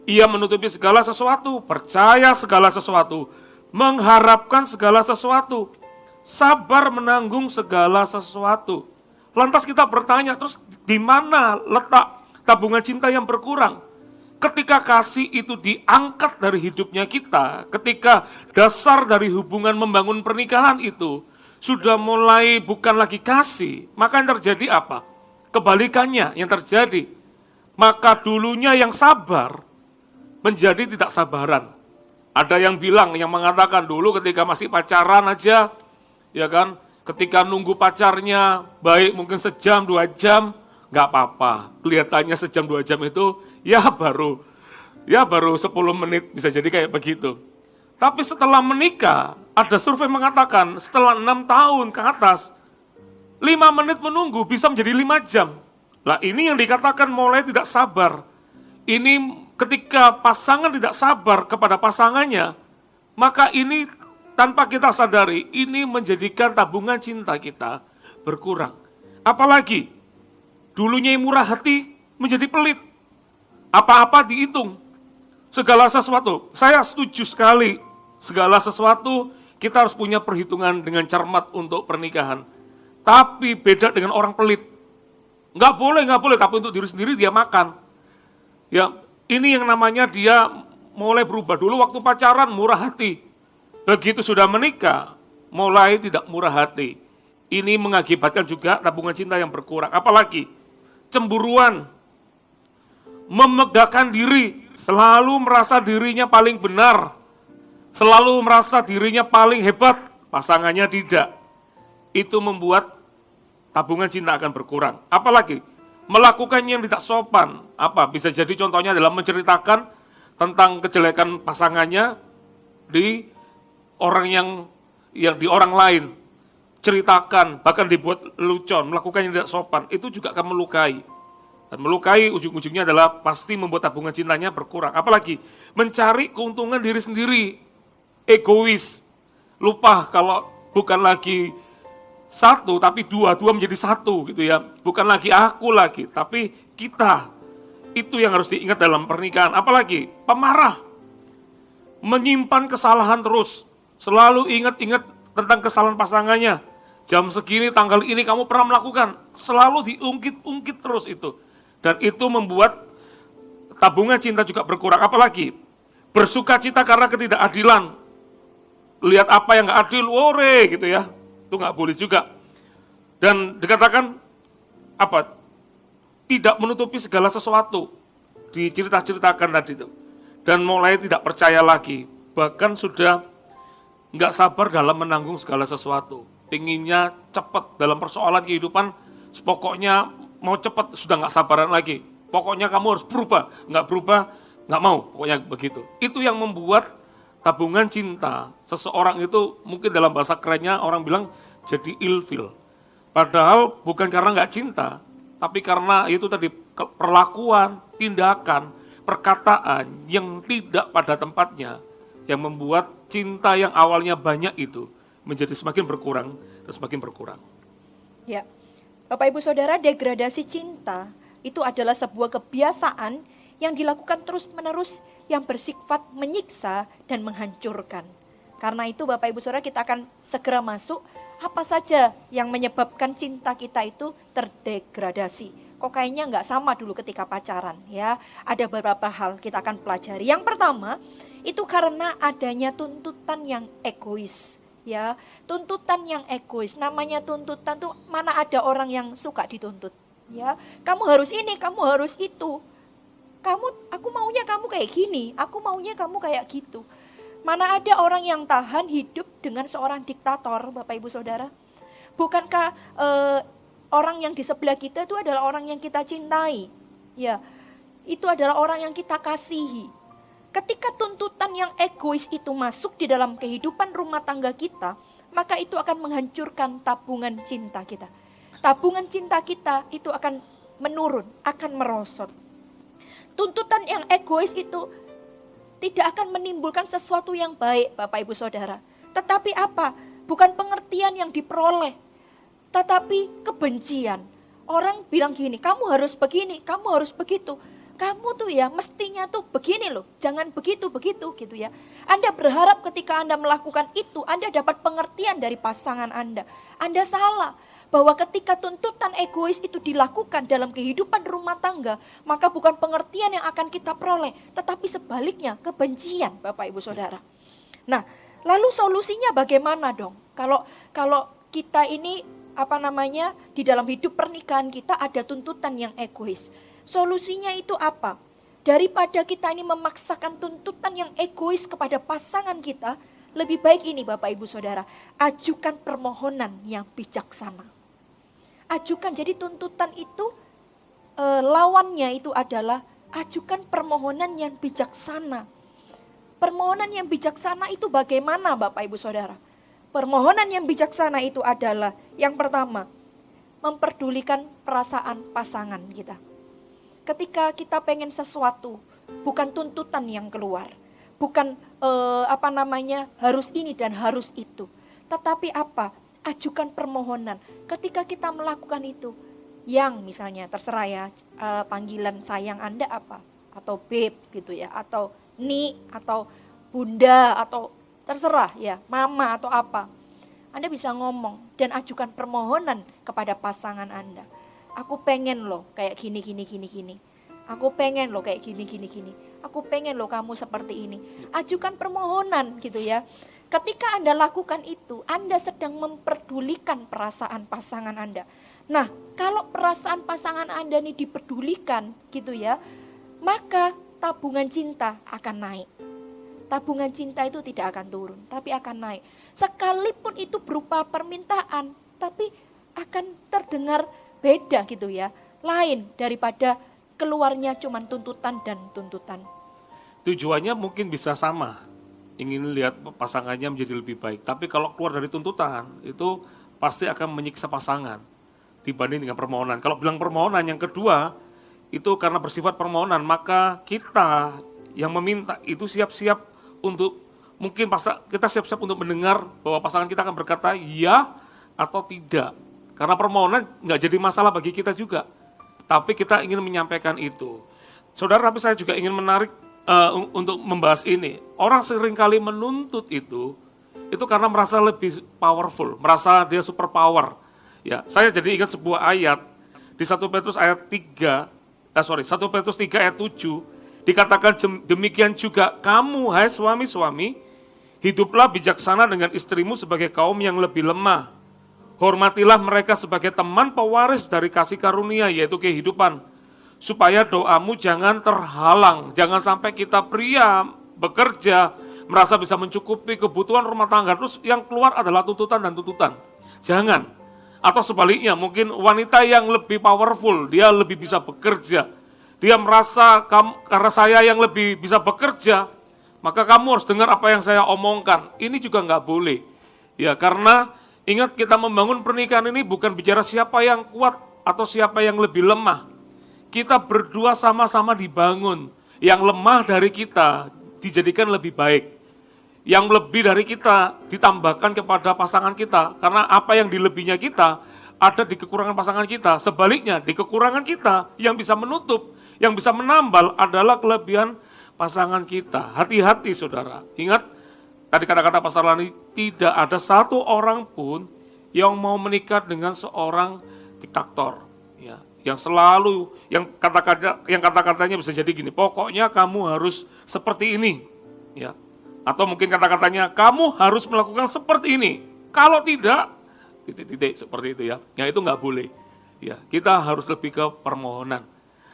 Speaker 5: Ia menutupi segala sesuatu, percaya segala sesuatu, mengharapkan segala sesuatu, sabar menanggung segala sesuatu. Lantas kita bertanya, terus di mana letak tabungan cinta yang berkurang? Ketika kasih itu diangkat dari hidupnya kita, ketika dasar dari hubungan membangun pernikahan itu sudah mulai bukan lagi kasih, maka yang terjadi apa? Kebalikannya yang terjadi. Maka dulunya yang sabar menjadi tidak sabaran. Ada yang bilang, yang mengatakan dulu ketika masih pacaran aja, ya kan, ketika nunggu pacarnya baik mungkin sejam, 2 jam, nggak apa-apa. Kelihatannya sejam, 2 jam itu ya baru 10 menit, bisa jadi kayak begitu. Tapi setelah menikah, ada survei mengatakan setelah 6 tahun ke atas, 5 menit menunggu bisa menjadi 5 jam. Lah ini yang dikatakan mulai tidak sabar. Ini ketika pasangan tidak sabar kepada pasangannya, maka ini tanpa kita sadari, ini menjadikan tabungan cinta kita berkurang. Apalagi, dulunya yang murah hati menjadi pelit. Apa-apa dihitung. Segala sesuatu, saya setuju sekali. Segala sesuatu kita harus punya perhitungan dengan cermat untuk pernikahan. Tapi beda dengan orang pelit. Nggak boleh, tapi untuk diri sendiri dia makan. Ya, ini yang namanya dia mulai berubah. Dulu waktu pacaran murah hati. Begitu sudah menikah, mulai tidak murah hati. Ini mengakibatkan juga tabungan cinta yang berkurang. Apalagi cemburuan, memegahkan diri, selalu merasa dirinya paling benar, selalu merasa dirinya paling hebat, pasangannya tidak. Itu membuat tabungan cinta akan berkurang. Apalagi melakukan yang tidak sopan. Apa? Bisa jadi contohnya adalah menceritakan tentang kejelekan pasangannya di orang yang di orang lain. Ceritakan, bahkan dibuat lelucon, melakukan yang tidak sopan. Itu juga akan melukai. Dan melukai ujung-ujungnya adalah pasti membuat tabungan cintanya berkurang. Apalagi mencari keuntungan diri sendiri, egois, lupa kalau bukan lagi satu, tapi dua menjadi satu gitu ya. Bukan lagi aku lagi, tapi kita. Itu yang harus diingat dalam pernikahan. Apalagi pemarah, menyimpan kesalahan terus, selalu ingat-ingat tentang kesalahan pasangannya. Jam segini, tanggal ini kamu pernah melakukan, selalu diungkit-ungkit terus itu. Dan itu membuat tabungan cinta juga berkurang. Apalagi bersuka cita karena ketidakadilan. Lihat apa yang gak adil, wore gitu ya. Itu gak boleh juga. Dan dikatakan apa? Tidak menutupi segala sesuatu. Dicerita-ceritakan tadi itu. Dan mulai tidak percaya lagi. Bahkan sudah gak sabar dalam menanggung segala sesuatu. Pinginnya cepat dalam persoalan kehidupan, pokoknya mau cepat, sudah gak sabaran lagi. Pokoknya kamu harus berubah, nggak berubah, nggak mau, pokoknya begitu. Itu yang membuat tabungan cinta seseorang itu mungkin dalam bahasa kerennya orang bilang jadi ilfil. Padahal bukan karena nggak cinta, tapi karena itu tadi perlakuan, tindakan, perkataan yang tidak pada tempatnya yang membuat cinta yang awalnya banyak itu menjadi semakin berkurang dan semakin berkurang.
Speaker 2: Ya, Bapak Ibu Saudara, degradasi cinta itu adalah sebuah kebiasaan yang dilakukan terus-menerus yang bersifat menyiksa dan menghancurkan. Karena itu Bapak Ibu Saudara, kita akan segera masuk apa saja yang menyebabkan cinta kita itu terdegradasi. Kok kayaknya nggak sama dulu ketika pacaran ya. Ada beberapa hal kita akan pelajari. Yang pertama, itu karena adanya tuntutan yang egois. Ya, tuntutan yang egois. Namanya tuntutan tuh mana ada orang yang suka dituntut. Ya, kamu harus ini, kamu harus itu. Aku maunya kamu kayak gini, aku maunya kamu kayak gitu. Mana ada orang yang tahan hidup dengan seorang diktator, Bapak Ibu Saudara? Bukankah orang yang di sebelah kita itu adalah orang yang kita cintai? Ya, itu adalah orang yang kita kasihi. Ketika tuntutan yang egois itu masuk di dalam kehidupan rumah tangga kita, maka itu akan menghancurkan tabungan cinta kita. Tabungan cinta kita itu akan menurun, akan merosot. Tuntutan yang egois itu tidak akan menimbulkan sesuatu yang baik, Bapak Ibu Saudara. Tetapi apa? Bukan pengertian yang diperoleh, tetapi kebencian. Orang bilang gini, kamu harus begini, kamu harus begitu. Kamu tuh ya mestinya tuh begini loh, jangan begitu gitu ya. Anda berharap ketika Anda melakukan itu, Anda dapat pengertian dari pasangan Anda. Anda salah. Bahwa ketika tuntutan egois itu dilakukan dalam kehidupan rumah tangga, maka bukan pengertian yang akan kita peroleh, tetapi sebaliknya kebencian, Bapak Ibu Saudara. Nah, lalu solusinya bagaimana dong? Kalau kita ini di dalam hidup pernikahan kita ada tuntutan yang egois. Solusinya itu apa? Daripada kita ini memaksakan tuntutan yang egois kepada pasangan kita, lebih baik ini Bapak Ibu Saudara, ajukan permohonan yang bijaksana. Ajukan, jadi tuntutan itu lawannya itu adalah ajukan permohonan yang bijaksana. Permohonan yang bijaksana itu bagaimana Bapak Ibu Saudara? Permohonan yang bijaksana itu adalah yang pertama, memperdulikan perasaan pasangan kita. Ketika kita pengen sesuatu, bukan tuntutan yang keluar. Bukan harus ini dan harus itu. Tetapi apa? Ajukan permohonan. Ketika kita melakukan itu, yang misalnya terserah ya, panggilan sayang Anda apa? Atau babe gitu ya, atau ni, atau bunda, atau terserah ya, mama atau apa. Anda bisa ngomong dan ajukan permohonan kepada pasangan Anda. Aku pengen loh kayak gini. Aku pengen loh kayak gini. Aku pengen loh kamu seperti ini. Ajukan permohonan gitu ya. Ketika Anda lakukan itu, Anda sedang memperdulikan perasaan pasangan Anda. Nah, kalau perasaan pasangan Anda ini dipedulikan gitu ya, maka tabungan cinta akan naik. Tabungan cinta itu tidak akan turun, tapi akan naik. Sekalipun itu berupa permintaan, tapi akan terdengar beda gitu ya. Lain daripada keluarnya cuma tuntutan dan tuntutan.
Speaker 5: Tujuannya mungkin bisa sama, ingin lihat pasangannya menjadi lebih baik. Tapi kalau keluar dari tuntutan, itu pasti akan menyiksa pasangan dibanding dengan permohonan. Kalau bilang permohonan, yang kedua, itu karena bersifat permohonan, maka kita yang meminta itu siap-siap untuk, mungkin kita siap-siap untuk mendengar bahwa pasangan kita akan berkata ya atau tidak. Karena permohonan nggak jadi masalah bagi kita juga. Tapi kita ingin menyampaikan itu. Saudara, tapi saya juga ingin menarik untuk membahas ini. Orang seringkali menuntut itu karena merasa lebih powerful, merasa dia super power. Ya, saya jadi ingat sebuah ayat di 1 Petrus 3 ayat 7 dikatakan demikian juga kamu hai suami-suami, hiduplah bijaksana dengan istrimu sebagai kaum yang lebih lemah. Hormatilah mereka sebagai teman pewaris dari kasih karunia, yaitu kehidupan. Supaya doamu jangan terhalang. Jangan sampai kita pria bekerja, merasa bisa mencukupi kebutuhan rumah tangga, terus yang keluar adalah tuntutan dan tuntutan. Jangan. Atau sebaliknya, mungkin wanita yang lebih powerful, dia lebih bisa bekerja. dia merasa karena saya yang lebih bisa bekerja, maka kamu harus dengar apa yang saya omongkan. Ini juga nggak boleh. Ya, karena ingat kita membangun pernikahan ini bukan bicara siapa yang kuat atau siapa yang lebih lemah. Kita berdua sama-sama dibangun. Yang lemah dari kita dijadikan lebih baik. Yang lebih dari kita ditambahkan kepada pasangan kita. Karena apa yang dilebihnya kita ada di kekurangan pasangan kita. Sebaliknya di kekurangan kita yang bisa menutup, yang bisa menambal adalah kelebihan pasangan kita. Hati-hati saudara. Ingat tadi kata-kata Pastor Lani, tidak ada satu orang pun yang mau menikah dengan seorang diktator. Ya, yang selalu, yang kata-katanya bisa jadi gini, pokoknya kamu harus seperti ini. Ya. Atau mungkin kata-katanya, kamu harus melakukan seperti ini. Kalau tidak, titik-titik seperti itu ya. Yang itu nggak boleh. Ya, kita harus lebih ke permohonan.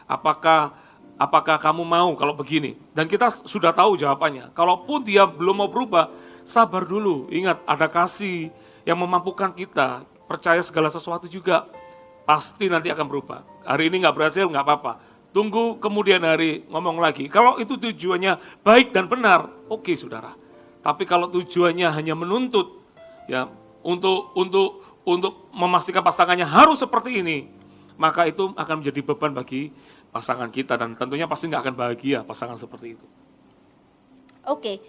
Speaker 5: Apakah kamu mau kalau begini? Dan kita sudah tahu jawabannya. Kalaupun dia belum mau berubah, sabar dulu. Ingat, ada kasih yang memampukan kita. Percaya segala sesuatu juga. Pasti nanti akan berubah. Hari ini nggak berhasil, nggak apa-apa. Tunggu kemudian hari ngomong lagi. Kalau itu tujuannya baik dan benar, oke saudara. Tapi kalau tujuannya hanya menuntut, ya untuk memastikan pasangannya harus seperti ini, maka itu akan menjadi beban bagi pasangan kita dan tentunya pasti nggak akan bahagia pasangan seperti itu.
Speaker 2: Oke,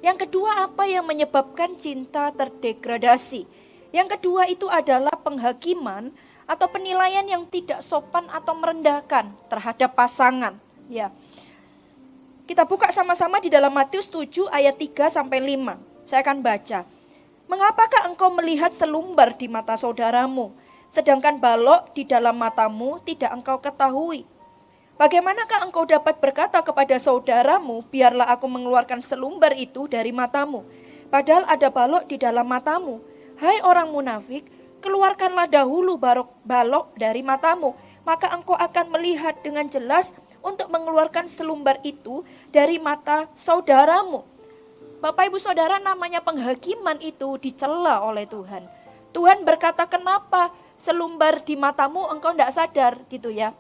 Speaker 2: yang kedua apa yang menyebabkan cinta terdegradasi? Yang kedua itu adalah penghakiman atau penilaian yang tidak sopan atau merendahkan terhadap pasangan. Ya. Kita buka sama-sama di dalam Matius 7 ayat 3 sampai 5. Saya akan baca. Mengapakah engkau melihat selumbar di mata saudaramu, sedangkan balok di dalam matamu tidak engkau ketahui? Bagaimanakah engkau dapat berkata kepada saudaramu, biarlah aku mengeluarkan selumbar itu dari matamu, padahal ada balok di dalam matamu? Hai orang munafik, keluarkanlah dahulu balok dari matamu, maka engkau akan melihat dengan jelas untuk mengeluarkan selumbar itu dari mata saudaramu. Bapak Ibu Saudara, namanya penghakiman itu dicela oleh Tuhan. Tuhan berkata, kenapa selumbar di matamu engkau tidak sadar gitu ya.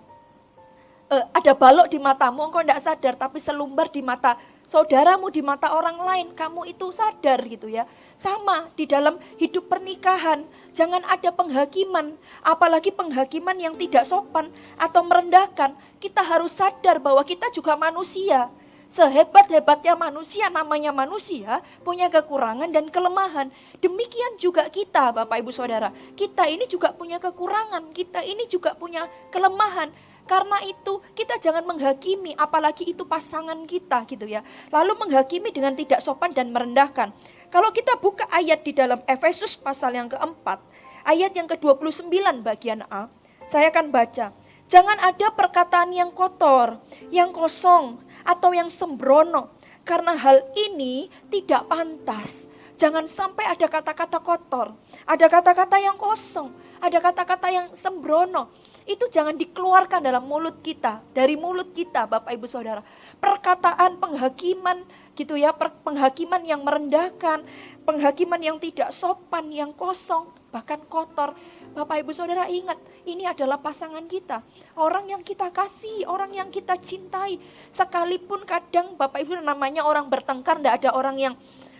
Speaker 2: Ada balok di matamu engkau tidak sadar, tapi selumbar di mata saudaramu, di mata orang lain, kamu itu sadar gitu ya. Sama di dalam hidup pernikahan, jangan ada penghakiman, apalagi penghakiman yang tidak sopan atau merendahkan. Kita harus sadar bahwa kita juga manusia. Sehebat-hebatnya manusia, namanya manusia, punya kekurangan dan kelemahan. Demikian juga kita, Bapak Ibu Saudara. Kita ini juga punya kekurangan, kita ini juga punya kelemahan. Karena itu kita jangan menghakimi, apalagi itu pasangan kita gitu ya. Lalu menghakimi dengan tidak sopan dan merendahkan. Kalau kita buka ayat di dalam Efesus pasal yang keempat, ayat yang ke-29 bagian A, saya akan baca. Jangan ada perkataan yang kotor, yang kosong, atau yang sembrono. Karena hal ini tidak pantas. Jangan sampai ada kata-kata kotor, ada kata-kata yang kosong, ada kata-kata yang sembrono. Itu jangan dikeluarkan dalam mulut kita, dari mulut kita Bapak Ibu Saudara. Perkataan penghakiman gitu ya, penghakiman yang merendahkan, penghakiman yang tidak sopan, yang kosong, bahkan kotor. Bapak Ibu Saudara ingat, ini adalah pasangan kita. Orang yang kita kasih, orang yang kita cintai. Sekalipun kadang Bapak Ibu namanya orang bertengkar, tidak ada orang yang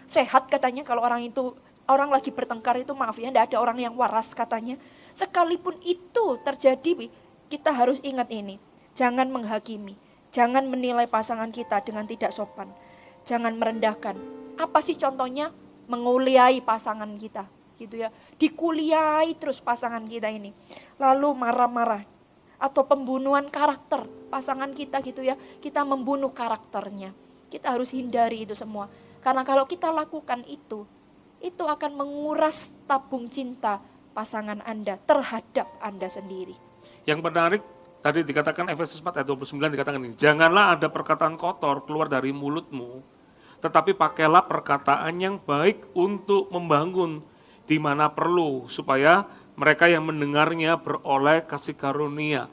Speaker 2: sehat katanya kalau orang lagi bertengkar itu maaf ya, tidak ada orang yang waras katanya. Sekalipun itu terjadi, kita harus ingat ini. Jangan menghakimi, jangan menilai pasangan kita dengan tidak sopan. Jangan merendahkan. Apa sih contohnya? Menguliai pasangan kita, gitu ya. Dikuliai terus pasangan kita ini. Lalu marah-marah atau pembunuhan karakter pasangan kita gitu ya. Kita membunuh karakternya. Kita harus hindari itu semua. Karena kalau kita lakukan itu akan menguras tabung cinta pasangan Anda terhadap Anda sendiri.
Speaker 5: Yang menarik, tadi dikatakan Efesus 4 ayat 29 dikatakan ini, janganlah ada perkataan kotor keluar dari mulutmu, tetapi pakailah perkataan yang baik untuk membangun di mana perlu, supaya mereka yang mendengarnya beroleh kasih karunia.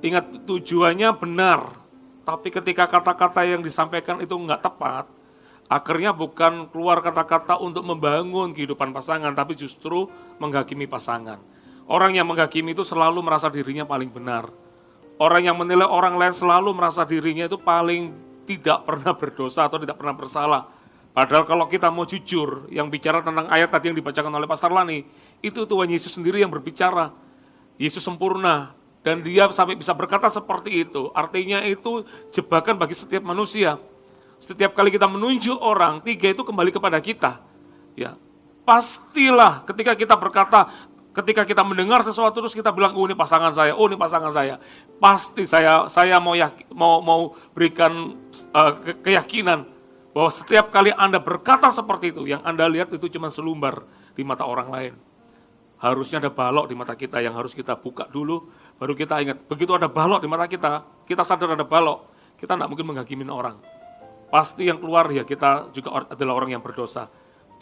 Speaker 5: Ingat, tujuannya benar, tapi ketika kata-kata yang disampaikan itu enggak tepat, akhirnya bukan keluar kata-kata untuk membangun kehidupan pasangan, tapi justru menghakimi pasangan. Orang yang menghakimi itu selalu merasa dirinya paling benar. Orang yang menilai orang lain selalu merasa dirinya itu paling tidak pernah berdosa atau tidak pernah bersalah. Padahal kalau kita mau jujur, yang bicara tentang ayat tadi yang dibacakan oleh Pastor Lani, itu Tuhan Yesus sendiri yang berbicara. Yesus sempurna, dan dia sampai bisa berkata seperti itu. Artinya itu jebakan bagi setiap manusia. Setiap kali kita menunjuk orang, 3 itu kembali kepada kita. Ya, pastilah ketika kita berkata, ketika kita mendengar sesuatu terus kita bilang, oh ini pasangan saya, oh ini pasangan saya. Pasti saya mau berikan keyakinan bahwa setiap kali Anda berkata seperti itu, yang Anda lihat itu cuma selumbar di mata orang lain. Harusnya ada balok di mata kita yang harus kita buka dulu, baru kita ingat. Begitu ada balok di mata kita sadar ada balok, kita tidak mungkin menghakimin orang. Pasti yang keluar ya kita juga adalah orang yang berdosa.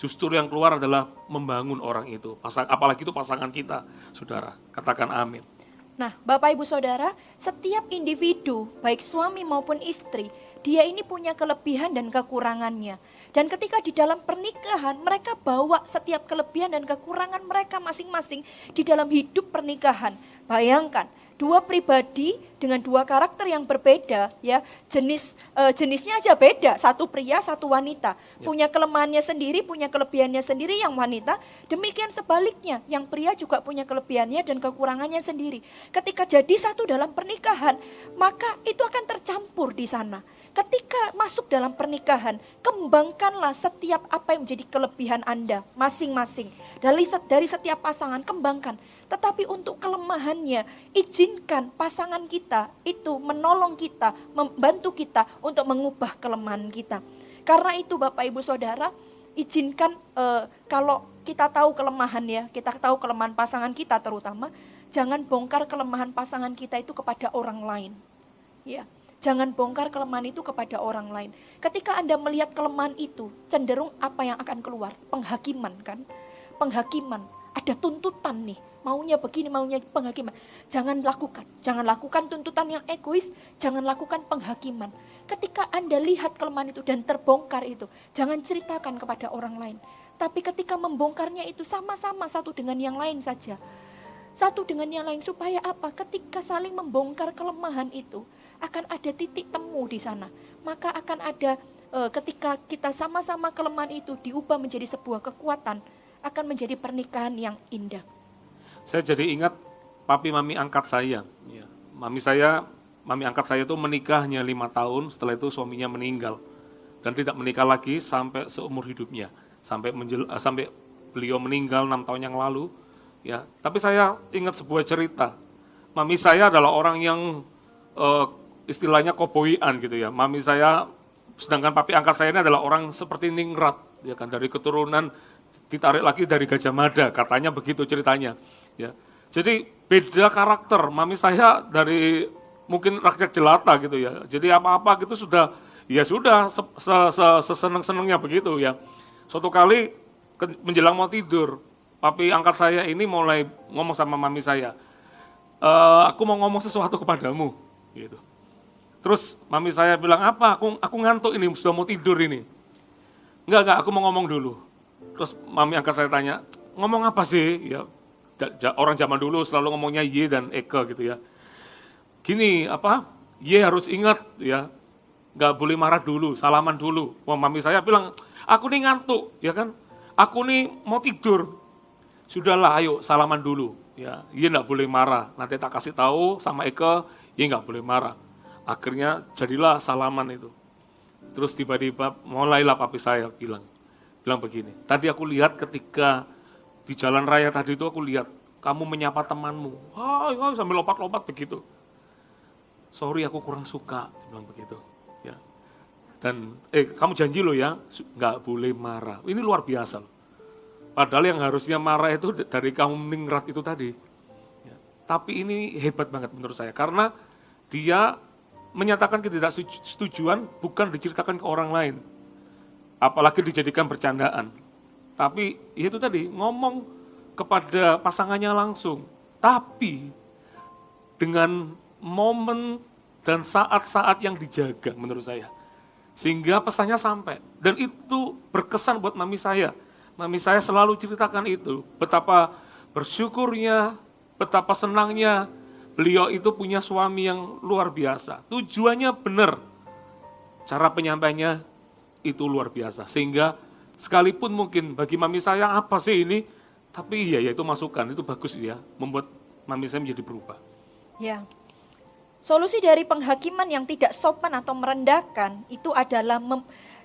Speaker 5: Justru yang keluar adalah membangun orang itu. Apalagi itu pasangan kita, saudara. Katakan amin.
Speaker 2: Nah, Bapak Ibu Saudara, setiap individu, baik suami maupun istri, dia ini punya kelebihan dan kekurangannya. Dan ketika di dalam pernikahan, mereka bawa setiap kelebihan dan kekurangan mereka masing-masing di dalam hidup pernikahan. Bayangkan, 2 pribadi dengan 2 karakter yang berbeda, ya, jenisnya aja beda, 1 pria, 1 wanita, punya kelemahannya sendiri, punya kelebihannya sendiri yang wanita, demikian sebaliknya, yang pria juga punya kelebihannya dan kekurangannya sendiri. Ketika jadi satu dalam pernikahan, maka itu akan tercampur di sana. Ketika masuk dalam pernikahan, kembangkanlah setiap apa yang menjadi kelebihan Anda masing-masing. Dari setiap pasangan, kembangkan. Tetapi untuk kelemahannya, izinkan pasangan kita itu menolong kita, membantu kita untuk mengubah kelemahan kita. Karena itu Bapak Ibu Saudara, izinkan kalau kita tahu kelemahan ya, kita tahu kelemahan pasangan kita terutama, jangan bongkar kelemahan pasangan kita itu kepada orang lain. Ya. Jangan bongkar kelemahan itu kepada orang lain. Ketika Anda melihat kelemahan itu, cenderung apa yang akan keluar? Penghakiman kan? Penghakiman. Ada tuntutan nih, maunya begini, maunya penghakiman. Jangan lakukan tuntutan yang egois, jangan lakukan penghakiman. Ketika Anda lihat kelemahan itu dan terbongkar itu, jangan ceritakan kepada orang lain. Tapi ketika membongkarnya itu sama-sama satu dengan yang lain saja. Satu dengan yang lain supaya apa? Ketika saling membongkar kelemahan itu, akan ada titik temu di sana. Maka akan ada ketika kita sama-sama kelemahan itu diubah menjadi sebuah kekuatan, akan menjadi pernikahan yang indah.
Speaker 5: Saya jadi ingat papi mami angkat saya. Ya. Mami angkat saya itu menikahnya 5 tahun, setelah itu suaminya meninggal. Dan tidak menikah lagi sampai seumur hidupnya. Sampai beliau meninggal 6 tahun yang lalu. Ya, tapi saya ingat sebuah cerita. Mami saya adalah orang yang istilahnya koboian gitu ya. Mami saya, sedangkan papi angkat saya ini adalah orang seperti ningrat, ya kan, dari keturunan ditarik lagi dari Gajah Mada, katanya begitu ceritanya. Ya, jadi beda karakter. Mami saya dari mungkin rakyat jelata gitu ya. Jadi apa-apa gitu sudah seseneng-senengnya begitu ya. Suatu kali menjelang mau tidur, papi angkat saya ini mulai ngomong sama mami saya, aku mau ngomong sesuatu kepadamu, gitu. Terus mami saya bilang, apa? Aku ngantuk ini, sudah mau tidur ini. Enggak, aku mau ngomong dulu. Terus mami angkat saya tanya, ngomong apa sih? Ya, orang zaman dulu selalu ngomongnya ye dan eke gitu ya. Gini, ye harus ingat ya, nggak boleh marah dulu, salaman dulu. Wah, mami saya bilang, aku nih ngantuk, ya kan? Aku nih mau tidur. Sudahlah, ayo salaman dulu. Ya, ye nggak boleh marah. Nanti tak kasih tahu sama Eke, ye nggak boleh marah. Akhirnya jadilah salaman itu. Terus tiba-tiba mulailah papi saya bilang begini. Tadi aku lihat ketika di jalan raya tadi itu aku lihat kamu menyapa temanmu. Sambil lompat-lompat begitu. Sorry, aku kurang suka, bilang begitu. Ya. Dan kamu janji loh ya, nggak boleh marah. Ini luar biasa loh. Padahal yang harusnya marah itu dari kaum ningrat itu tadi. Ya. Tapi ini hebat banget menurut saya, karena dia menyatakan ketidaksetujuan bukan diceritakan ke orang lain, apalagi dijadikan bercandaan. Tapi itu tadi ngomong kepada pasangannya langsung, tapi dengan momen dan saat-saat yang dijaga menurut saya. Sehingga pesannya sampai. Dan itu berkesan buat mami saya. Mami saya selalu ceritakan itu. Betapa bersyukurnya, betapa senangnya beliau itu punya suami yang luar biasa. Tujuannya benar, cara penyampaiannya itu luar biasa. Sehingga sekalipun mungkin bagi mami saya apa sih ini, tapi iya ya itu masukan, itu bagus ya, membuat mami saya menjadi berubah.
Speaker 2: Ya. Solusi dari penghakiman yang tidak sopan atau merendahkan itu adalah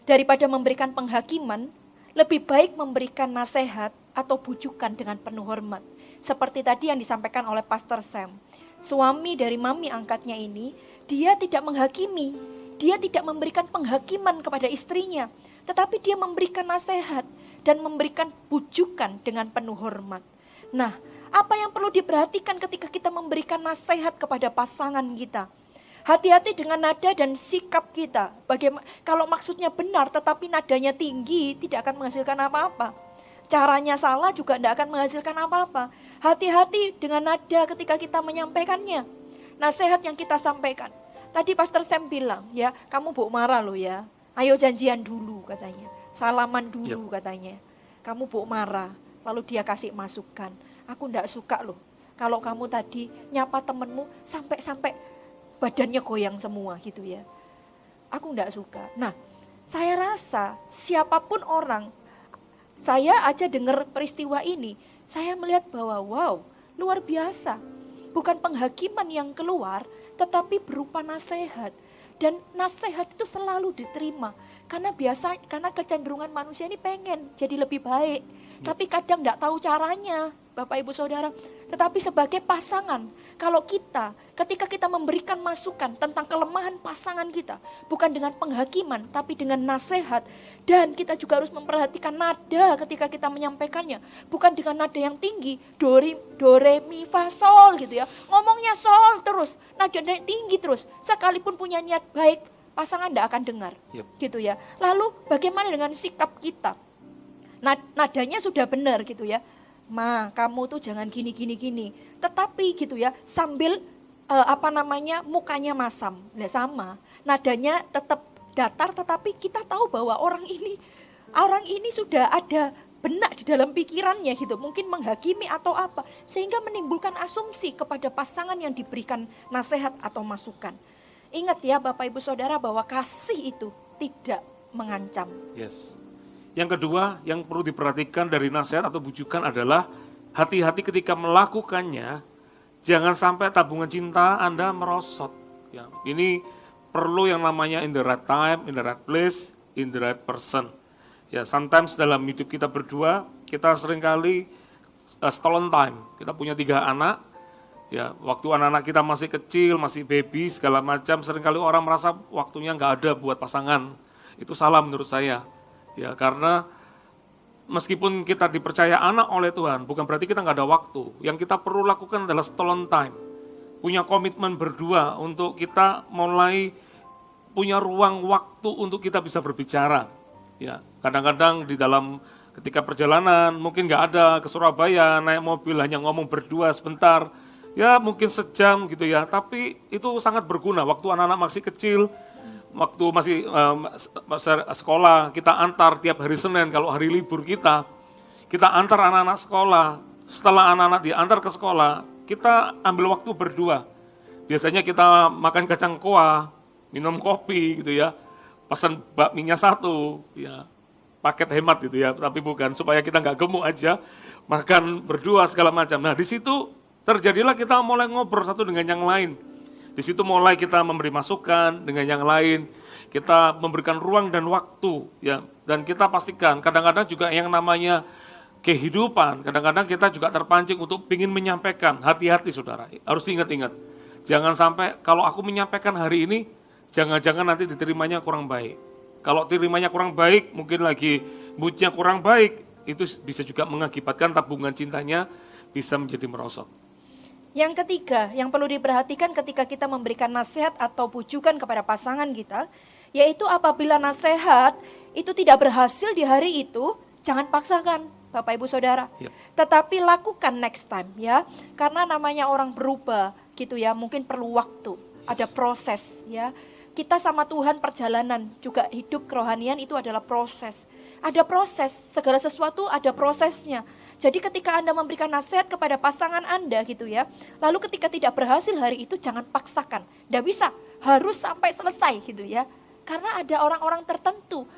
Speaker 2: daripada memberikan penghakiman, lebih baik memberikan nasihat atau bujukan dengan penuh hormat. Seperti tadi yang disampaikan oleh Pastor Sam. Suami dari mami angkatnya ini, dia tidak menghakimi, dia tidak memberikan penghakiman kepada istrinya, tetapi dia memberikan nasihat dan memberikan bujukan dengan penuh hormat. Nah, apa yang perlu diperhatikan ketika kita memberikan nasihat kepada pasangan kita? Hati-hati dengan nada dan sikap kita. Bagaimana kalau maksudnya benar tetapi nadanya tinggi, tidak akan menghasilkan apa-apa. Caranya salah juga tidak akan menghasilkan apa-apa. Hati-hati dengan nada ketika kita menyampaikannya. Nasihat yang kita sampaikan. Tadi Pastor Sam bilang, ya kamu bu marah loh ya. Ayo janjian dulu katanya. Salaman dulu katanya. Kamu bu marah. Lalu dia kasih masukan. Aku enggak suka loh kalau kamu tadi nyapa temenmu sampai badannya goyang semua gitu ya. Aku enggak suka. Nah, saya rasa siapapun orang, saya aja dengar peristiwa ini, saya melihat bahwa wow, luar biasa. Bukan penghakiman yang keluar, tetapi berupa nasihat. Dan nasihat itu selalu diterima. Karena kecenderungan manusia ini pengen jadi lebih baik. Tapi kadang enggak tahu caranya, Bapak Ibu Saudara. Tetapi sebagai pasangan, kalau ketika kita memberikan masukan tentang kelemahan pasangan kita, bukan dengan penghakiman, tapi dengan nasihat. Dan kita juga harus memperhatikan nada ketika kita menyampaikannya. Bukan dengan nada yang tinggi, do, re, mi, fa, sol gitu ya. Ngomongnya sol terus, nada tinggi terus. Sekalipun punya niat baik, pasangan tidak akan dengar. Gitu ya. Lalu bagaimana dengan sikap kita? Nadanya sudah benar gitu ya. Ma, kamu tuh jangan gini. Tetapi gitu ya, sambil mukanya masam. Nah, sama. Nadanya tetap datar, tetapi kita tahu bahwa orang ini sudah ada benak di dalam pikirannya gitu. Mungkin menghakimi atau apa. Sehingga menimbulkan asumsi kepada pasangan yang diberikan nasihat atau masukan. Ingat ya Bapak Ibu Saudara bahwa kasih itu tidak mengancam.
Speaker 5: Yes. Yang kedua yang perlu diperhatikan dari nasihat atau bujukan adalah hati-hati ketika melakukannya, jangan sampai tabungan cinta Anda merosot. Ya, ini perlu yang namanya in the right time, in the right place, in the right person. Ya, sometimes dalam hidup kita berdua, kita seringkali stolen time. Kita punya 3 anak, ya, waktu anak-anak kita masih kecil, masih baby, segala macam, seringkali orang merasa waktunya nggak ada buat pasangan. Itu salah menurut saya. Ya, karena meskipun kita dipercaya anak oleh Tuhan, bukan berarti kita nggak ada waktu. Yang kita perlu lakukan adalah stolen time. Punya komitmen berdua untuk kita mulai punya ruang waktu untuk kita bisa berbicara. Ya, kadang-kadang di dalam ketika perjalanan mungkin nggak ada ke Surabaya, naik mobil hanya ngomong berdua sebentar. Ya mungkin sejam gitu ya, tapi itu sangat berguna. Waktu anak-anak masih kecil, waktu masih sekolah, kita antar tiap hari Senin, kalau hari libur kita antar anak-anak sekolah. Setelah anak-anak diantar ke sekolah, kita ambil waktu berdua. Biasanya kita makan kacang koa, minum kopi gitu ya, pesan bakminya 1, ya paket hemat gitu ya, tapi bukan supaya kita nggak gemuk aja, makan berdua segala macam. Nah di situ terjadilah kita mulai ngobrol satu dengan yang lain. Di situ mulai kita memberi masukan dengan yang lain, kita memberikan ruang dan waktu, ya. Dan kita pastikan kadang-kadang juga yang namanya kehidupan, kadang-kadang kita juga terpancing untuk ingin menyampaikan. Hati-hati saudara, harus ingat-ingat. Jangan sampai kalau aku menyampaikan hari ini, jangan-jangan nanti diterimanya kurang baik. Kalau terimanya kurang baik, mungkin lagi moodnya kurang baik, itu bisa juga mengakibatkan tabungan cintanya bisa menjadi merosot.
Speaker 2: Yang ketiga, yang perlu diperhatikan ketika kita memberikan nasihat atau bujukan kepada pasangan kita, yaitu apabila nasihat itu tidak berhasil di hari itu, jangan paksakan Bapak Ibu Saudara. Tetapi lakukan next time ya, karena namanya orang berubah gitu ya, mungkin perlu waktu, ada proses ya. kita sama Tuhan perjalanan, juga hidup kerohanian itu adalah proses. Ada proses, segala sesuatu ada prosesnya. Jadi ketika Anda memberikan nasihat kepada pasangan Anda gitu ya, lalu ketika tidak berhasil hari itu jangan paksakan. Tidak bisa, harus sampai selesai gitu ya. Karena ada orang-orang tertentu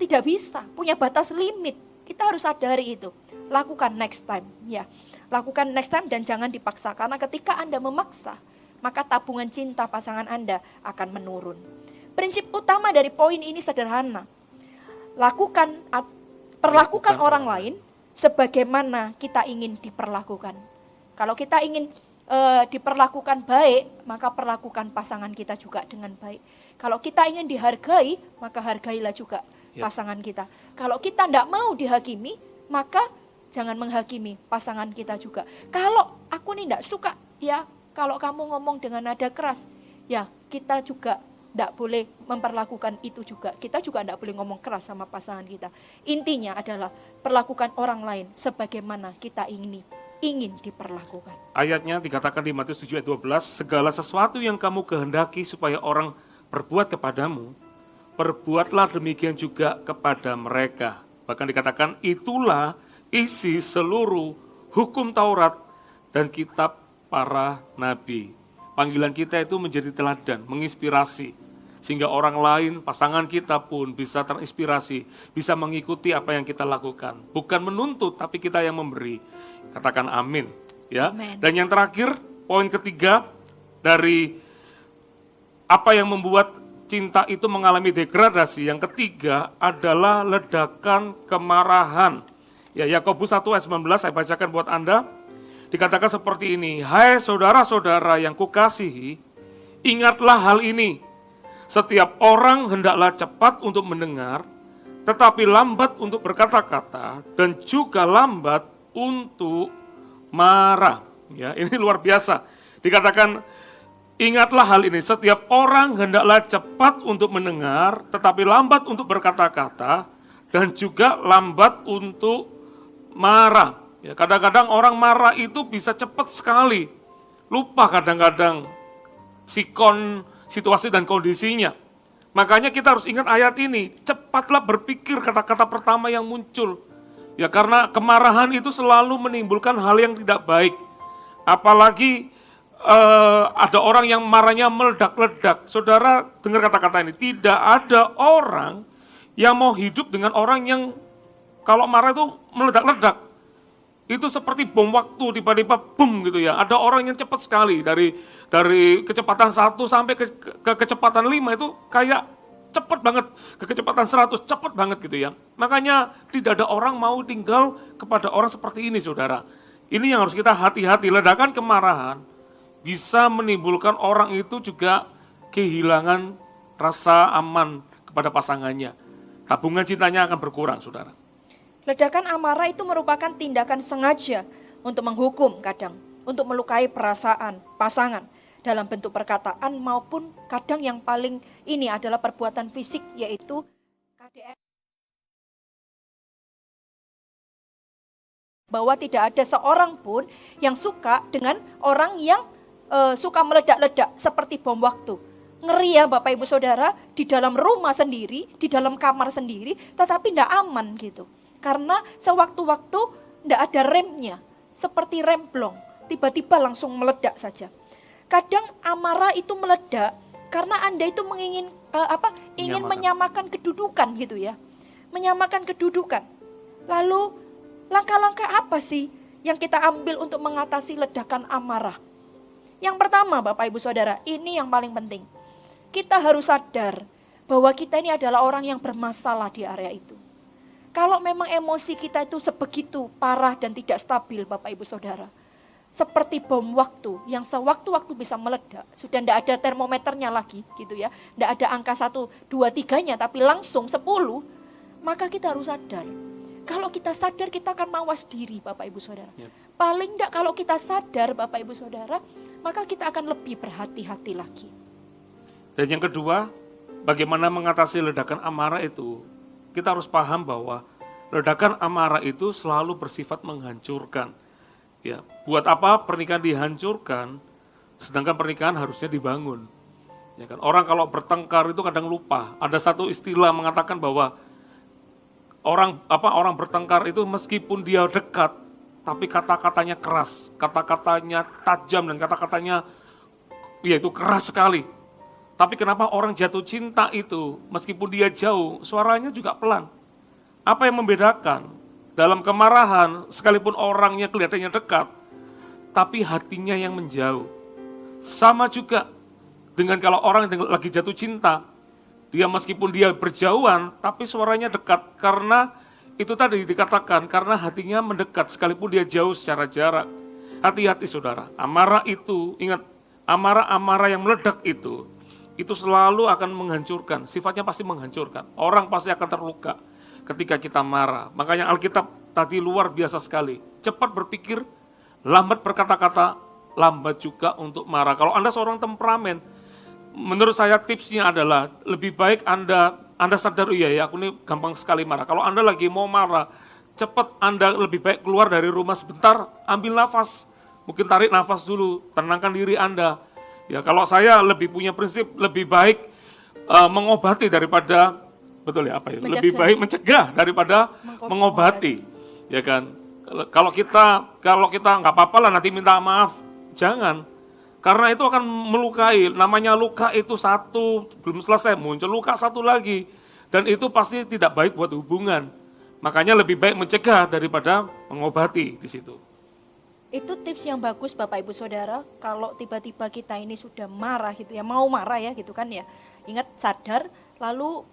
Speaker 2: tidak bisa, punya batas limit. Kita harus sadari itu. Lakukan next time ya. Lakukan next time dan jangan dipaksa. Karena ketika Anda memaksa, maka tabungan cinta pasangan Anda akan menurun. Prinsip utama dari poin ini sederhana. Perlakukan orang lain sebagaimana kita ingin diperlakukan. Kalau kita ingin diperlakukan baik, maka perlakukan pasangan kita juga dengan baik. Kalau kita ingin dihargai, maka hargailah juga pasangan kita. Kalau kita tidak mau dihakimi, maka jangan menghakimi pasangan kita juga. Kalau aku nih tidak suka, ya kalau kamu ngomong dengan nada keras, ya kita juga tidak boleh memperlakukan itu juga. Kita juga tidak boleh ngomong keras sama pasangan kita. Intinya adalah perlakukan orang lain sebagaimana kita ingin diperlakukan.
Speaker 5: Ayatnya dikatakan di Matius 7 ayat 12, segala sesuatu yang kamu kehendaki supaya orang perbuat kepadamu, perbuatlah demikian juga kepada mereka. Bahkan dikatakan itulah isi seluruh hukum Taurat dan kitab para nabi. Panggilan kita itu menjadi teladan, menginspirasi. Sehingga orang lain, pasangan kita pun bisa terinspirasi, bisa mengikuti apa yang kita lakukan. Bukan menuntut, tapi kita yang memberi. Katakan amin. Ya.
Speaker 2: Amen.
Speaker 5: Dan yang terakhir, poin ketiga dari apa yang membuat cinta itu mengalami degradasi. Yang ketiga adalah ledakan kemarahan. Ya, Yakobus 1 ayat 19 saya bacakan buat Anda. Dikatakan seperti ini, hai saudara-saudara yang kukasihi, ingatlah hal ini. Setiap orang hendaklah cepat untuk mendengar, tetapi lambat untuk berkata-kata, dan juga lambat untuk marah. Ya, ini luar biasa. Dikatakan, ingatlah hal ini, setiap orang hendaklah cepat untuk mendengar, tetapi lambat untuk berkata-kata, dan juga lambat untuk marah. Ya, kadang-kadang orang marah itu bisa cepat sekali, lupa kadang-kadang situasi dan kondisinya. Makanya kita harus ingat ayat ini, cepatlah berpikir kata-kata pertama yang muncul. Ya, karena kemarahan itu selalu menimbulkan hal yang tidak baik. Apalagi ada orang yang marahnya meledak-ledak. Saudara dengar kata-kata ini, tidak ada orang yang mau hidup dengan orang yang kalau marah itu meledak-ledak. Itu seperti bom waktu, tiba-tiba boom gitu ya. Ada orang yang cepat sekali, dari kecepatan 1 sampai ke kecepatan 5 itu kayak cepat banget, ke kecepatan 100 cepat banget gitu ya. Makanya tidak ada orang mau tinggal kepada orang seperti ini, saudara. Ini yang harus kita hati-hati, ledakan kemarahan bisa menimbulkan orang itu juga kehilangan rasa aman kepada pasangannya. Tabungan cintanya akan berkurang, saudara.
Speaker 2: Ledakan amarah itu merupakan tindakan sengaja untuk menghukum kadang, untuk melukai perasaan pasangan dalam bentuk perkataan maupun kadang yang paling ini adalah perbuatan fisik yaitu KDR. Bahwa tidak ada seorang pun yang suka dengan orang yang suka meledak-ledak seperti bom waktu. Ngeri ya Bapak Ibu Saudara, di dalam rumah sendiri, di dalam kamar sendiri, tetapi tidak aman gitu. Karena sewaktu-waktu tidak ada remnya, seperti rem blong, tiba-tiba langsung meledak saja. Kadang amarah itu meledak karena Anda itu ingin menyamakan kedudukan gitu ya. Menyamakan kedudukan. Lalu langkah-langkah apa sih yang kita ambil untuk mengatasi ledakan amarah? Yang pertama Bapak Ibu Saudara, ini yang paling penting. Kita harus sadar bahwa kita ini adalah orang yang bermasalah di area itu. Kalau memang emosi kita itu sebegitu parah dan tidak stabil Bapak Ibu Saudara. Seperti bom waktu yang sewaktu-waktu bisa meledak. Sudah tidak ada termometernya lagi gitu ya. Tidak ada angka 1, 2, 3-nya tapi langsung 10. Maka kita harus sadar. Kalau kita sadar kita akan mawas diri Bapak Ibu Saudara. Paling tidak kalau kita sadar Bapak Ibu Saudara, maka kita akan lebih berhati-hati lagi.
Speaker 5: Dan yang kedua, bagaimana mengatasi ledakan amarah itu? Kita harus paham bahwa ledakan amarah itu selalu bersifat menghancurkan. Ya, buat apa pernikahan dihancurkan, sedangkan pernikahan harusnya dibangun. Ya kan? Orang kalau bertengkar itu kadang lupa. Ada satu istilah mengatakan bahwa orang bertengkar itu meskipun dia dekat, tapi kata-katanya keras, kata-katanya tajam dan kata-katanya ya itu keras sekali. Tapi kenapa orang jatuh cinta itu meskipun dia jauh, suaranya juga pelan. Apa yang membedakan? Dalam kemarahan, sekalipun orangnya kelihatannya dekat, tapi hatinya yang menjauh. Sama juga dengan kalau orang yang lagi jatuh cinta, dia meskipun dia berjauhan, tapi suaranya dekat. Karena itu tadi dikatakan, karena hatinya mendekat sekalipun dia jauh secara jarak. Hati-hati saudara, amarah itu, ingat, amarah-amarah yang meledak itu selalu akan menghancurkan, sifatnya pasti menghancurkan. Orang pasti akan terluka ketika kita marah. Makanya Alkitab tadi luar biasa sekali. Cepat berpikir, lambat berkata-kata, lambat juga untuk marah. Kalau Anda seorang temperamen, menurut saya tipsnya adalah lebih baik Anda sadar, iya ya aku ini gampang sekali marah. Kalau Anda lagi mau marah, cepat Anda lebih baik keluar dari rumah sebentar, ambil nafas. Mungkin tarik nafas dulu, tenangkan diri Anda. Ya kalau saya lebih punya prinsip, lebih baik mengobati daripada, betul ya apa ya? Lebih baik mencegah daripada mengobati. Ya kan? Kalau kita nggak apa-apa lah nanti minta maaf, jangan. Karena itu akan melukai, namanya luka itu satu, belum selesai muncul luka satu lagi. Dan itu pasti tidak baik buat hubungan. Makanya lebih baik mencegah daripada mengobati di situ.
Speaker 2: Itu tips yang bagus Bapak Ibu Saudara, kalau tiba-tiba kita ini sudah marah gitu ya, mau marah ya gitu kan ya. Ingat sadar, lalu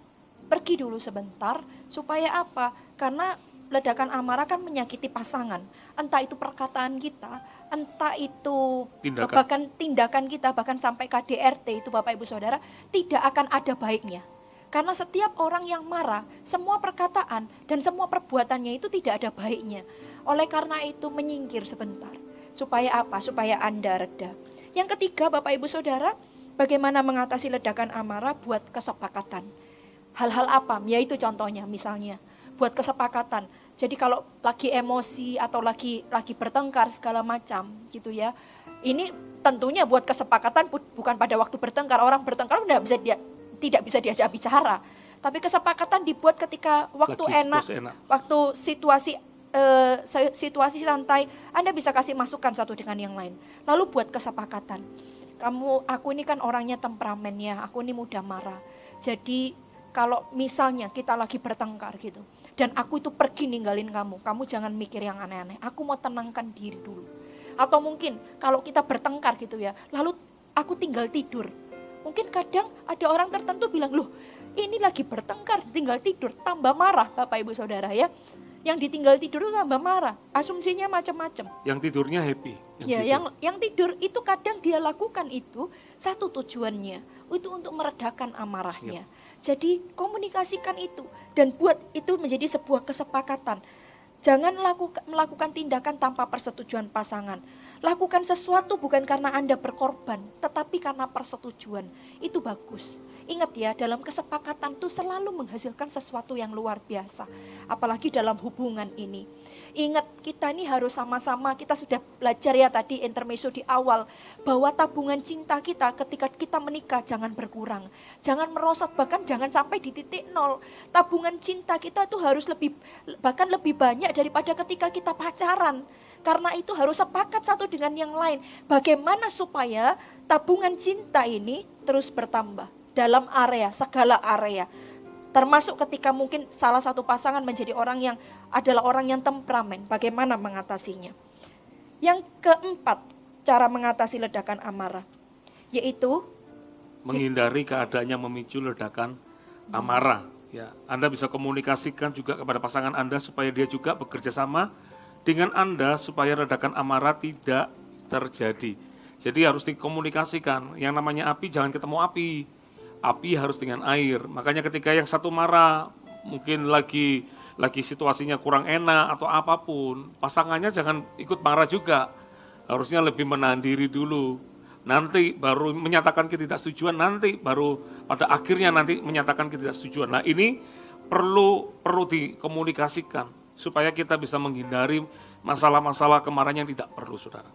Speaker 2: pergi dulu sebentar, supaya apa? Karena ledakan amarah kan menyakiti pasangan, entah itu perkataan kita, entah itu bahkan tindakan kita, bahkan sampai KDRT itu Bapak Ibu Saudara, tidak akan ada baiknya. Karena setiap orang yang marah, semua perkataan dan semua perbuatannya itu tidak ada baiknya. Oleh karena itu menyingkir sebentar. Supaya apa? Supaya Anda reda. Yang ketiga Bapak Ibu Saudara, bagaimana mengatasi ledakan amarah? Buat kesepakatan. Hal-hal apa? Yaitu contohnya misalnya buat kesepakatan. Jadi kalau lagi emosi atau lagi bertengkar segala macam gitu ya. Ini tentunya buat kesepakatan bukan pada waktu bertengkar. Orang bertengkar tidak bisa diajak bicara. Tapi kesepakatan dibuat ketika waktu enak, waktu situasi santai, Anda bisa kasih masukan satu dengan yang lain. Lalu buat kesepakatan. Aku ini kan orangnya temperamennya, aku ini mudah marah. Jadi kalau misalnya kita lagi bertengkar gitu, dan aku itu pergi ninggalin kamu jangan mikir yang aneh-aneh, aku mau tenangkan diri dulu. Atau mungkin kalau kita bertengkar gitu ya, lalu aku tinggal tidur. Mungkin kadang ada orang tertentu bilang, loh ini lagi bertengkar, tinggal tidur, tambah marah Bapak Ibu Saudara ya. Yang ditinggal tidur itu tambah marah, asumsinya macam-macam. Yang tidurnya happy. Yang tidur itu kadang dia lakukan itu, satu tujuannya, itu untuk meredakan amarahnya. Jadi komunikasikan itu, dan buat itu menjadi sebuah kesepakatan. Jangan melakukan tindakan tanpa persetujuan pasangan. Lakukan sesuatu bukan karena Anda berkorban, tetapi karena persetujuan. Itu bagus. Ingat ya, dalam kesepakatan itu selalu menghasilkan sesuatu yang luar biasa. Apalagi dalam hubungan ini. Ingat, kita ini harus sama-sama, kita sudah belajar ya tadi intermezzo di awal, bahwa tabungan cinta kita ketika kita menikah jangan berkurang. Jangan merosot, bahkan jangan sampai di titik nol. Tabungan cinta kita itu harus bahkan lebih banyak daripada ketika kita pacaran. Karena itu harus sepakat satu dengan yang lain. Bagaimana supaya tabungan cinta ini terus bertambah dalam segala area. Termasuk ketika mungkin salah satu pasangan menjadi orang yang temperamen. Bagaimana mengatasinya? Yang keempat, cara mengatasi ledakan amarah. Yaitu
Speaker 5: menghindari keadaan yang memicu ledakan amarah. Ya, Anda bisa komunikasikan juga kepada pasangan Anda supaya dia juga bekerja sama dengan Anda supaya ledakan amarah tidak terjadi. Jadi harus dikomunikasikan. Yang namanya api jangan ketemu api. Api harus dengan air. Makanya ketika yang satu marah, mungkin lagi situasinya kurang enak atau apapun, pasangannya jangan ikut marah juga. Harusnya lebih menahan diri dulu. Nanti baru menyatakan ketidaksetujuan, nanti baru pada akhirnya nanti menyatakan ketidaksetujuan. Nah ini perlu dikomunikasikan supaya kita bisa menghindari masalah-masalah kemarahan yang tidak perlu, saudara.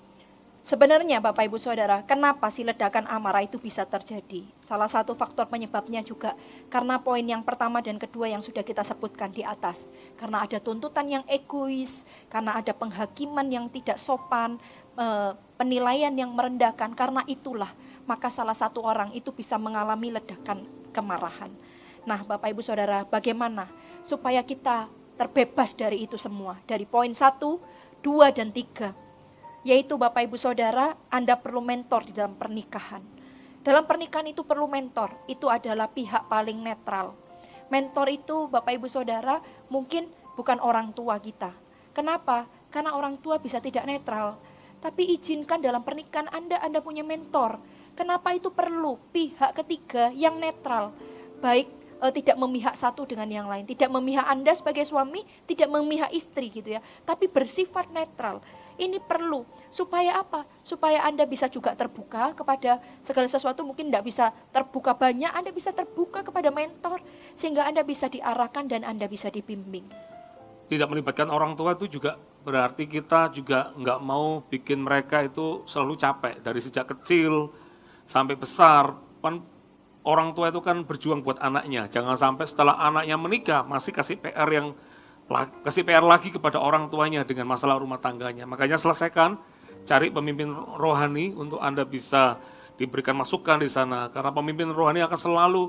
Speaker 2: Sebenarnya Bapak Ibu Saudara, kenapa sih ledakan amarah itu bisa terjadi? Salah satu faktor penyebabnya juga karena poin yang pertama dan kedua yang sudah kita sebutkan di atas. Karena ada tuntutan yang egois, karena ada penghakiman yang tidak sopan, penilaian yang merendahkan. Karena itulah, maka salah satu orang itu bisa mengalami ledakan kemarahan. Nah Bapak Ibu Saudara, bagaimana supaya kita terbebas dari itu semua? Dari poin 1, 2, dan 3. Yaitu Bapak Ibu Saudara, Anda perlu mentor di dalam pernikahan. Dalam pernikahan itu perlu mentor, itu adalah pihak paling netral. Mentor itu Bapak Ibu Saudara mungkin bukan orang tua kita. Kenapa? Karena orang tua bisa tidak netral. Tapi izinkan dalam pernikahan Anda punya mentor. Kenapa itu perlu pihak ketiga yang netral? Baik tidak memihak satu dengan yang lain, tidak memihak Anda sebagai suami, tidak memihak istri gitu ya, tapi bersifat netral. Ini perlu, supaya apa? Supaya Anda bisa juga terbuka kepada segala sesuatu, mungkin tidak bisa terbuka banyak, Anda bisa terbuka kepada mentor, sehingga Anda bisa diarahkan dan Anda bisa dibimbing.
Speaker 5: Tidak melibatkan orang tua itu juga berarti kita juga nggak mau bikin mereka itu selalu capek. Dari sejak kecil sampai besar, kan orang tua itu kan berjuang buat anaknya. Jangan sampai setelah anaknya menikah masih kasih PR lagi kepada orang tuanya dengan masalah rumah tangganya. Makanya selesaikan, cari pemimpin rohani untuk Anda bisa diberikan masukan di sana. Karena pemimpin rohani akan selalu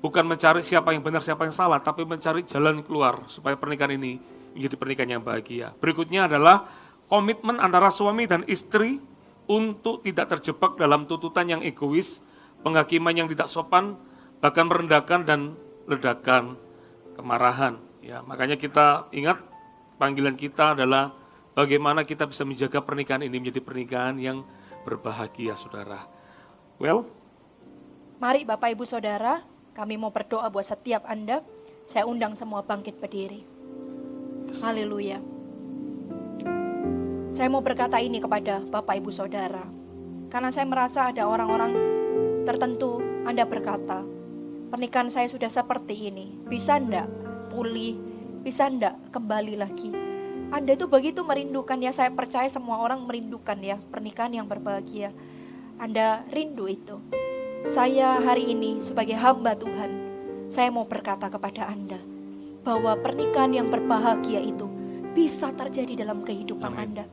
Speaker 5: bukan mencari siapa yang benar, siapa yang salah, tapi mencari jalan keluar supaya pernikahan ini menjadi pernikahan yang bahagia. Berikutnya adalah komitmen antara suami dan istri untuk tidak terjebak dalam tuntutan yang egois, penghakiman yang tidak sopan, bahkan merendahkan dan ledakan kemarahan. Ya, makanya kita ingat panggilan kita adalah bagaimana kita bisa menjaga pernikahan ini menjadi pernikahan yang berbahagia, saudara.
Speaker 2: Mari Bapak Ibu Saudara, kami mau berdoa buat setiap Anda. Saya undang semua bangkit berdiri. Haleluya. Saya mau berkata ini kepada Bapak Ibu Saudara. Karena saya merasa ada orang-orang tertentu Anda berkata, pernikahan saya sudah seperti ini, bisa enggak pulih, bisa enggak kembali lagi? Anda itu begitu merindukan ya, saya percaya semua orang merindukan ya pernikahan yang berbahagia. Anda rindu itu. Saya hari ini sebagai hamba Tuhan, saya mau berkata kepada Anda bahwa pernikahan yang berbahagia itu bisa terjadi dalam kehidupan Anda.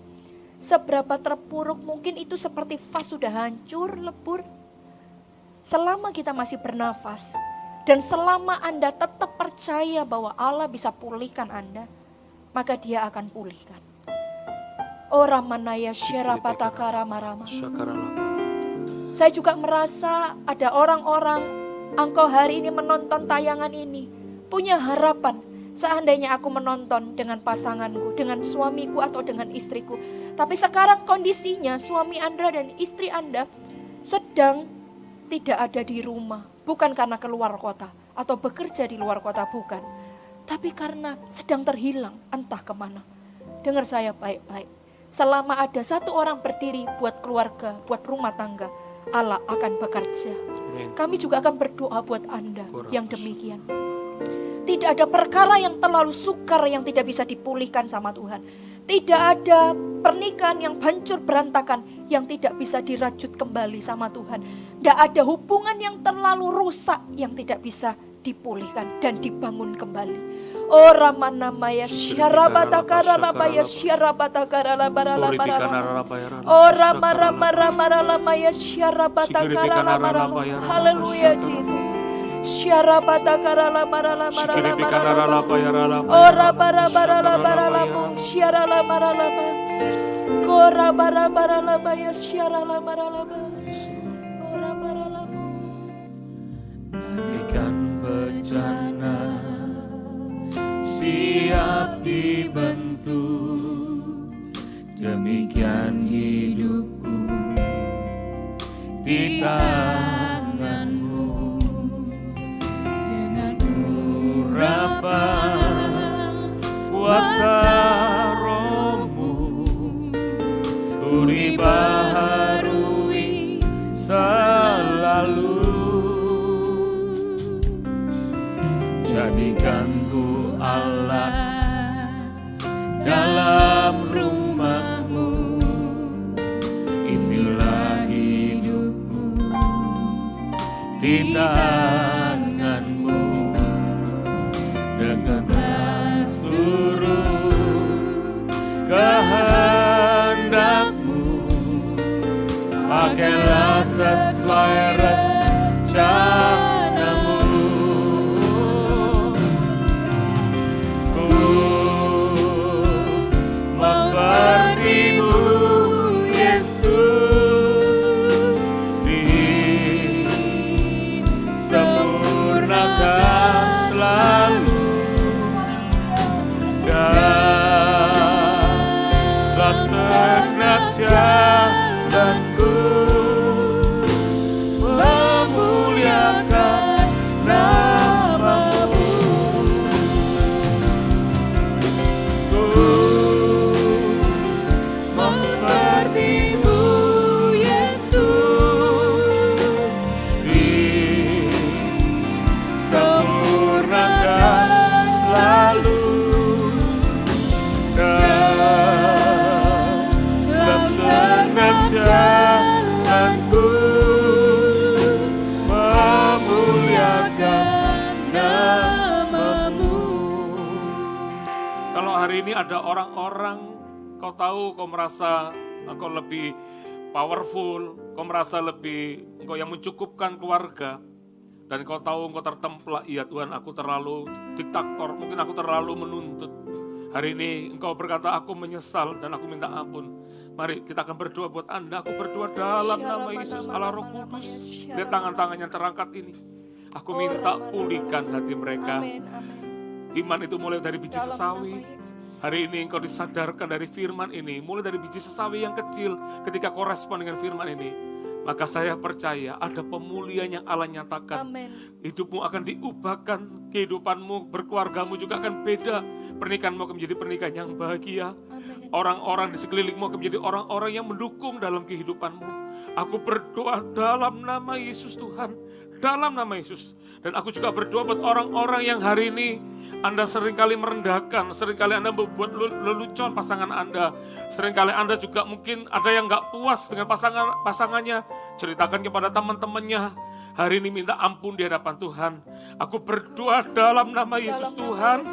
Speaker 2: Seberapa terpuruk mungkin itu seperti vas sudah hancur, lebur. Selama kita masih bernafas, dan selama Anda tetap percaya bahwa Allah bisa pulihkan Anda, maka Dia akan pulihkan. Ora manaya syarapatakara marama. Saya juga merasa ada orang-orang, engkau hari ini menonton tayangan ini, punya harapan, seandainya aku menonton dengan pasanganku, dengan suamiku atau dengan istriku. Tapi sekarang kondisinya suami Anda dan istri Anda sedang tidak ada di rumah. Bukan karena keluar kota atau bekerja di luar kota, bukan. Tapi karena sedang terhilang entah kemana. Dengar saya baik-baik. Selama ada satu orang berdiri buat keluarga, buat rumah tangga, Allah akan bekerja. Kami juga akan berdoa buat Anda yang demikian. Tidak ada perkara yang terlalu sukar yang tidak bisa dipulihkan sama Tuhan. Tidak ada pernikahan yang hancur berantakan yang tidak bisa dirajut kembali sama Tuhan. Tidak ada hubungan yang terlalu rusak yang tidak bisa dipulihkan dan dibangun kembali. Oh Ramanamaya syarabatakara labaya syarabatakara labara labara. Oh Rama syarabatakara labara. Haleluya Yesus. Syarabatakara labara labara labara. Oh Rabara lamu syaralabara labara. Kora bara bara labaya syaralamara labara. Oh Rabara lamu.
Speaker 5: Bagaikan bencana siap dibentuk, demikian hidupku di tanganmu. Dengan urapan kuasa Rohmu, ku dibaharui selalu. Jadikan ku Allah dalam rumahmu, ini tanganmu dengan seluruh kehendakmu, pakailah sesuai rencanamu. Ku mau seperti-Mu Yesus, disempurnakan selalu dalam segenap jalanku, memuliakan nama-Mu. Ku mau seperti-Mu Yesus, disempurnakan selalu dalam segenap jalanku, memuliakan nama-Mu. Kalau hari ini ada orang-orang, kau tahu, kau merasa engkau lebih powerful, kau merasa lebih engkau yang mencukupkan keluarga, dan kau tahu engkau tertemplak, iya Tuhan, aku terlalu diktator, mungkin aku terlalu menuntut. Hari ini engkau berkata, aku menyesal dan aku minta ampun. Mari kita akan berdoa buat Anda. Aku berdoa dalam nama Yesus, Allah Roh Kudus. Lihat tangan-tangan yang terangkat ini. Aku minta pulihkan hati mereka.
Speaker 2: Amin, amin.
Speaker 5: Iman itu mulai dari biji
Speaker 2: Dalam
Speaker 5: sesawi.
Speaker 2: nama Yesus.
Speaker 5: Hari ini engkau disadarkan dari firman ini. Mulai dari biji sesawi yang kecil ketika kau respon dengan firman ini. Maka saya percaya ada pemulihan yang Allah nyatakan.
Speaker 2: Amin.
Speaker 5: Hidupmu akan diubahkan, kehidupanmu, berkeluargamu juga akan beda. Pernikahanmu akan menjadi pernikahan yang bahagia.
Speaker 2: Amin.
Speaker 5: Orang-orang di sekelilingmu akan menjadi orang-orang yang mendukung dalam kehidupanmu. Aku berdoa dalam nama Yesus Tuhan, dalam nama Yesus. Dan aku juga berdoa buat orang-orang yang hari ini Anda seringkali merendahkan, seringkali Anda membuat lelucon pasangan Anda. Seringkali Anda juga mungkin ada yang gak puas dengan pasangannya. Ceritakan kepada teman-temannya. Hari ini minta ampun di hadapan Tuhan. Aku berdoa dalam nama Yesus Tuhan.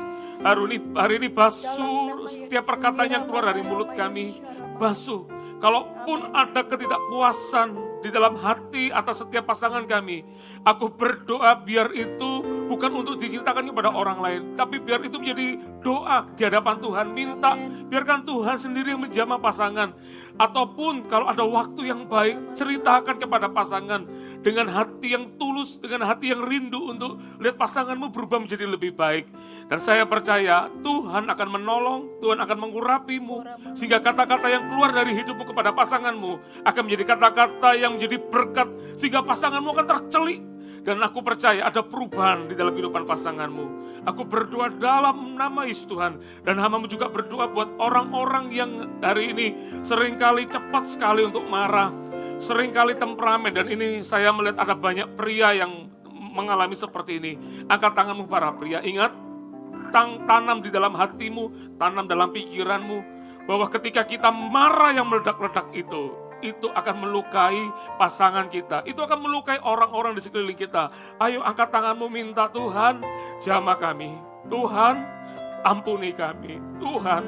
Speaker 5: Hari ini basuh setiap perkataan yang keluar dari mulut kami. Basuh. Kalaupun ada ketidakpuasan di dalam hati atas setiap pasangan kami, aku berdoa biar itu bukan untuk diceritakan kepada orang lain, tapi biar itu menjadi doa di hadapan Tuhan. Minta, biarkan Tuhan sendiri yang menjamah pasangan. Ataupun kalau ada waktu yang baik, ceritakan kepada pasangan dengan hati yang tulus, dengan hati yang rindu untuk lihat pasanganmu berubah menjadi lebih baik. Dan saya percaya Tuhan akan menolong, Tuhan akan mengurapimu, sehingga kata-kata yang keluar dari hidupmu kepada pasanganmu akan menjadi kata-kata yang menjadi berkat, sehingga pasanganmu akan tercelik. Dan aku percaya ada perubahan di dalam kehidupan pasanganmu. Aku berdoa dalam nama Yesus Tuhan. Dan hamba-Mu juga berdoa buat orang-orang yang hari ini seringkali cepat sekali untuk marah, seringkali temperamen. Dan ini saya melihat ada banyak pria yang mengalami seperti ini. Angkat tanganmu para pria, ingat, tanam di dalam hatimu, tanam dalam pikiranmu, bahwa ketika kita marah yang meledak-ledak itu akan melukai pasangan kita. Itu akan melukai orang-orang di sekeliling kita. Ayo angkat tanganmu, minta Tuhan jamah kami. Tuhan ampuni kami. Tuhan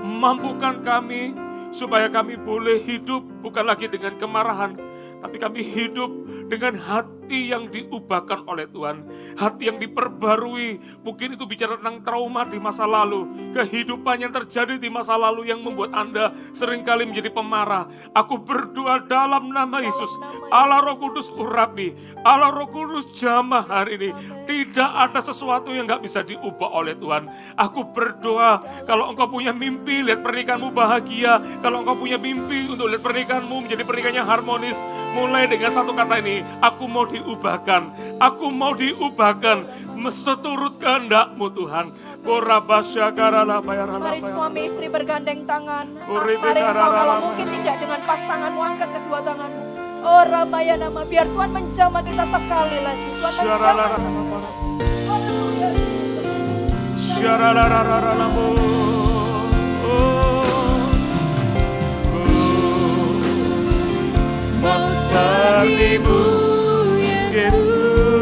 Speaker 5: mampukan kami supaya kami boleh hidup bukan lagi dengan kemarahan, tapi kami hidup dengan hati yang diubahkan oleh Tuhan. Hati yang diperbarui. Mungkin itu bicara tentang trauma di masa lalu. Kehidupan yang terjadi di masa lalu yang membuat Anda seringkali menjadi pemarah. Aku berdoa dalam nama Yesus. Allah Roh Kudus urapi. Allah Roh Kudus jamah hari ini. Tidak ada sesuatu yang gak bisa diubah oleh Tuhan. Aku berdoa kalau engkau punya mimpi, lihat pernikahanmu bahagia. Kalau engkau punya mimpi untuk lihat pernikahanmu menjadi pernikahan yang harmonis, mulai dengan satu kata ini, aku mau diubahkan, aku mau diubahkan, seturut kehendak-Mu Tuhan.
Speaker 2: Mari suami istri bergandeng tangan. Mari engkau kalau mungkin tidak dengan pasanganmu, angkat kedua tanganmu. Oh Ramaya nama, biar Tuhan menjamah kita sekali lagi. Tuhan menjamah.
Speaker 5: Mau seperti-Mu Yesus,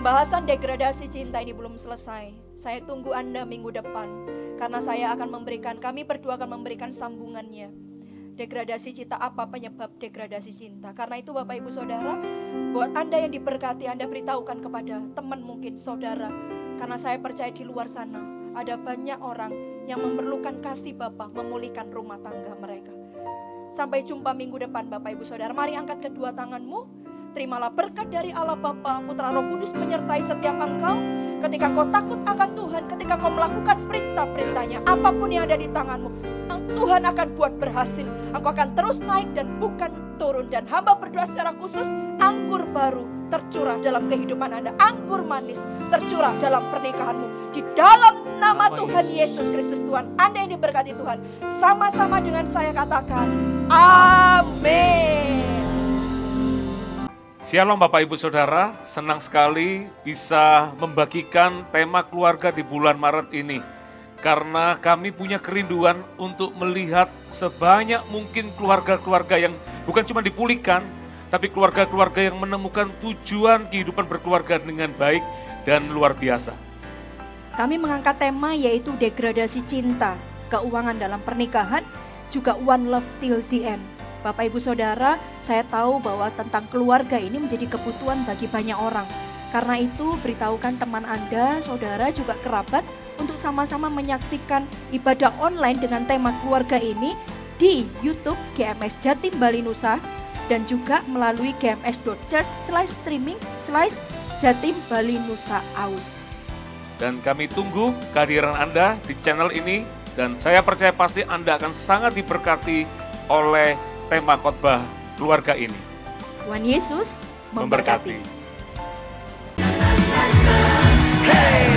Speaker 2: Pembahasan degradasi cinta ini belum selesai. Saya tunggu Anda minggu depan. Karena kami berdua akan memberikan sambungannya. Degradasi cinta, apa penyebab degradasi cinta? Karena itu Bapak Ibu Saudara, buat Anda yang diberkati, Anda beritahukan kepada teman mungkin saudara. Karena saya percaya di luar sana ada banyak orang yang memerlukan kasih Bapa memulihkan rumah tangga mereka. Sampai jumpa minggu depan Bapak Ibu Saudara. Mari angkat kedua tanganmu. Terimalah berkat dari Allah Bapa, Putra, Roh Kudus menyertai setiap engkau. Ketika kau takut akan Tuhan, ketika kau melakukan perintah-perintahnya, apapun yang ada di tanganmu, Tuhan akan buat berhasil. Engkau akan terus naik dan bukan turun. Dan hamba berdoa secara khusus, anggur baru tercurah dalam kehidupan Anda. Anggur manis tercurah dalam pernikahanmu. Di dalam nama Tuhan Yesus Kristus Tuhan, Anda yang diberkati Tuhan. Sama-sama dengan saya katakan, amin.
Speaker 5: Shalom Bapak Ibu Saudara, senang sekali bisa membagikan tema keluarga di bulan Maret ini. Karena kami punya kerinduan untuk melihat sebanyak mungkin keluarga-keluarga yang bukan cuma dipulihkan, tapi keluarga-keluarga yang menemukan tujuan kehidupan berkeluarga dengan baik dan luar biasa.
Speaker 2: Kami mengangkat tema yaitu degradasi cinta, keuangan dalam pernikahan, juga one love till the end. Bapak Ibu Saudara, saya tahu bahwa tentang keluarga ini menjadi kebutuhan bagi banyak orang. Karena itu beritahukan teman Anda, saudara juga kerabat untuk sama-sama menyaksikan ibadah online dengan tema keluarga ini di YouTube GMS Jatim Bali Nusa dan juga melalui gms.church/streaming/Jatim Bali Nusa Aus.
Speaker 5: Dan kami tunggu kehadiran Anda di channel ini dan saya percaya pasti Anda akan sangat diberkati oleh tema khotbah keluarga ini.
Speaker 2: Tuhan Yesus memberkati.
Speaker 5: Hey!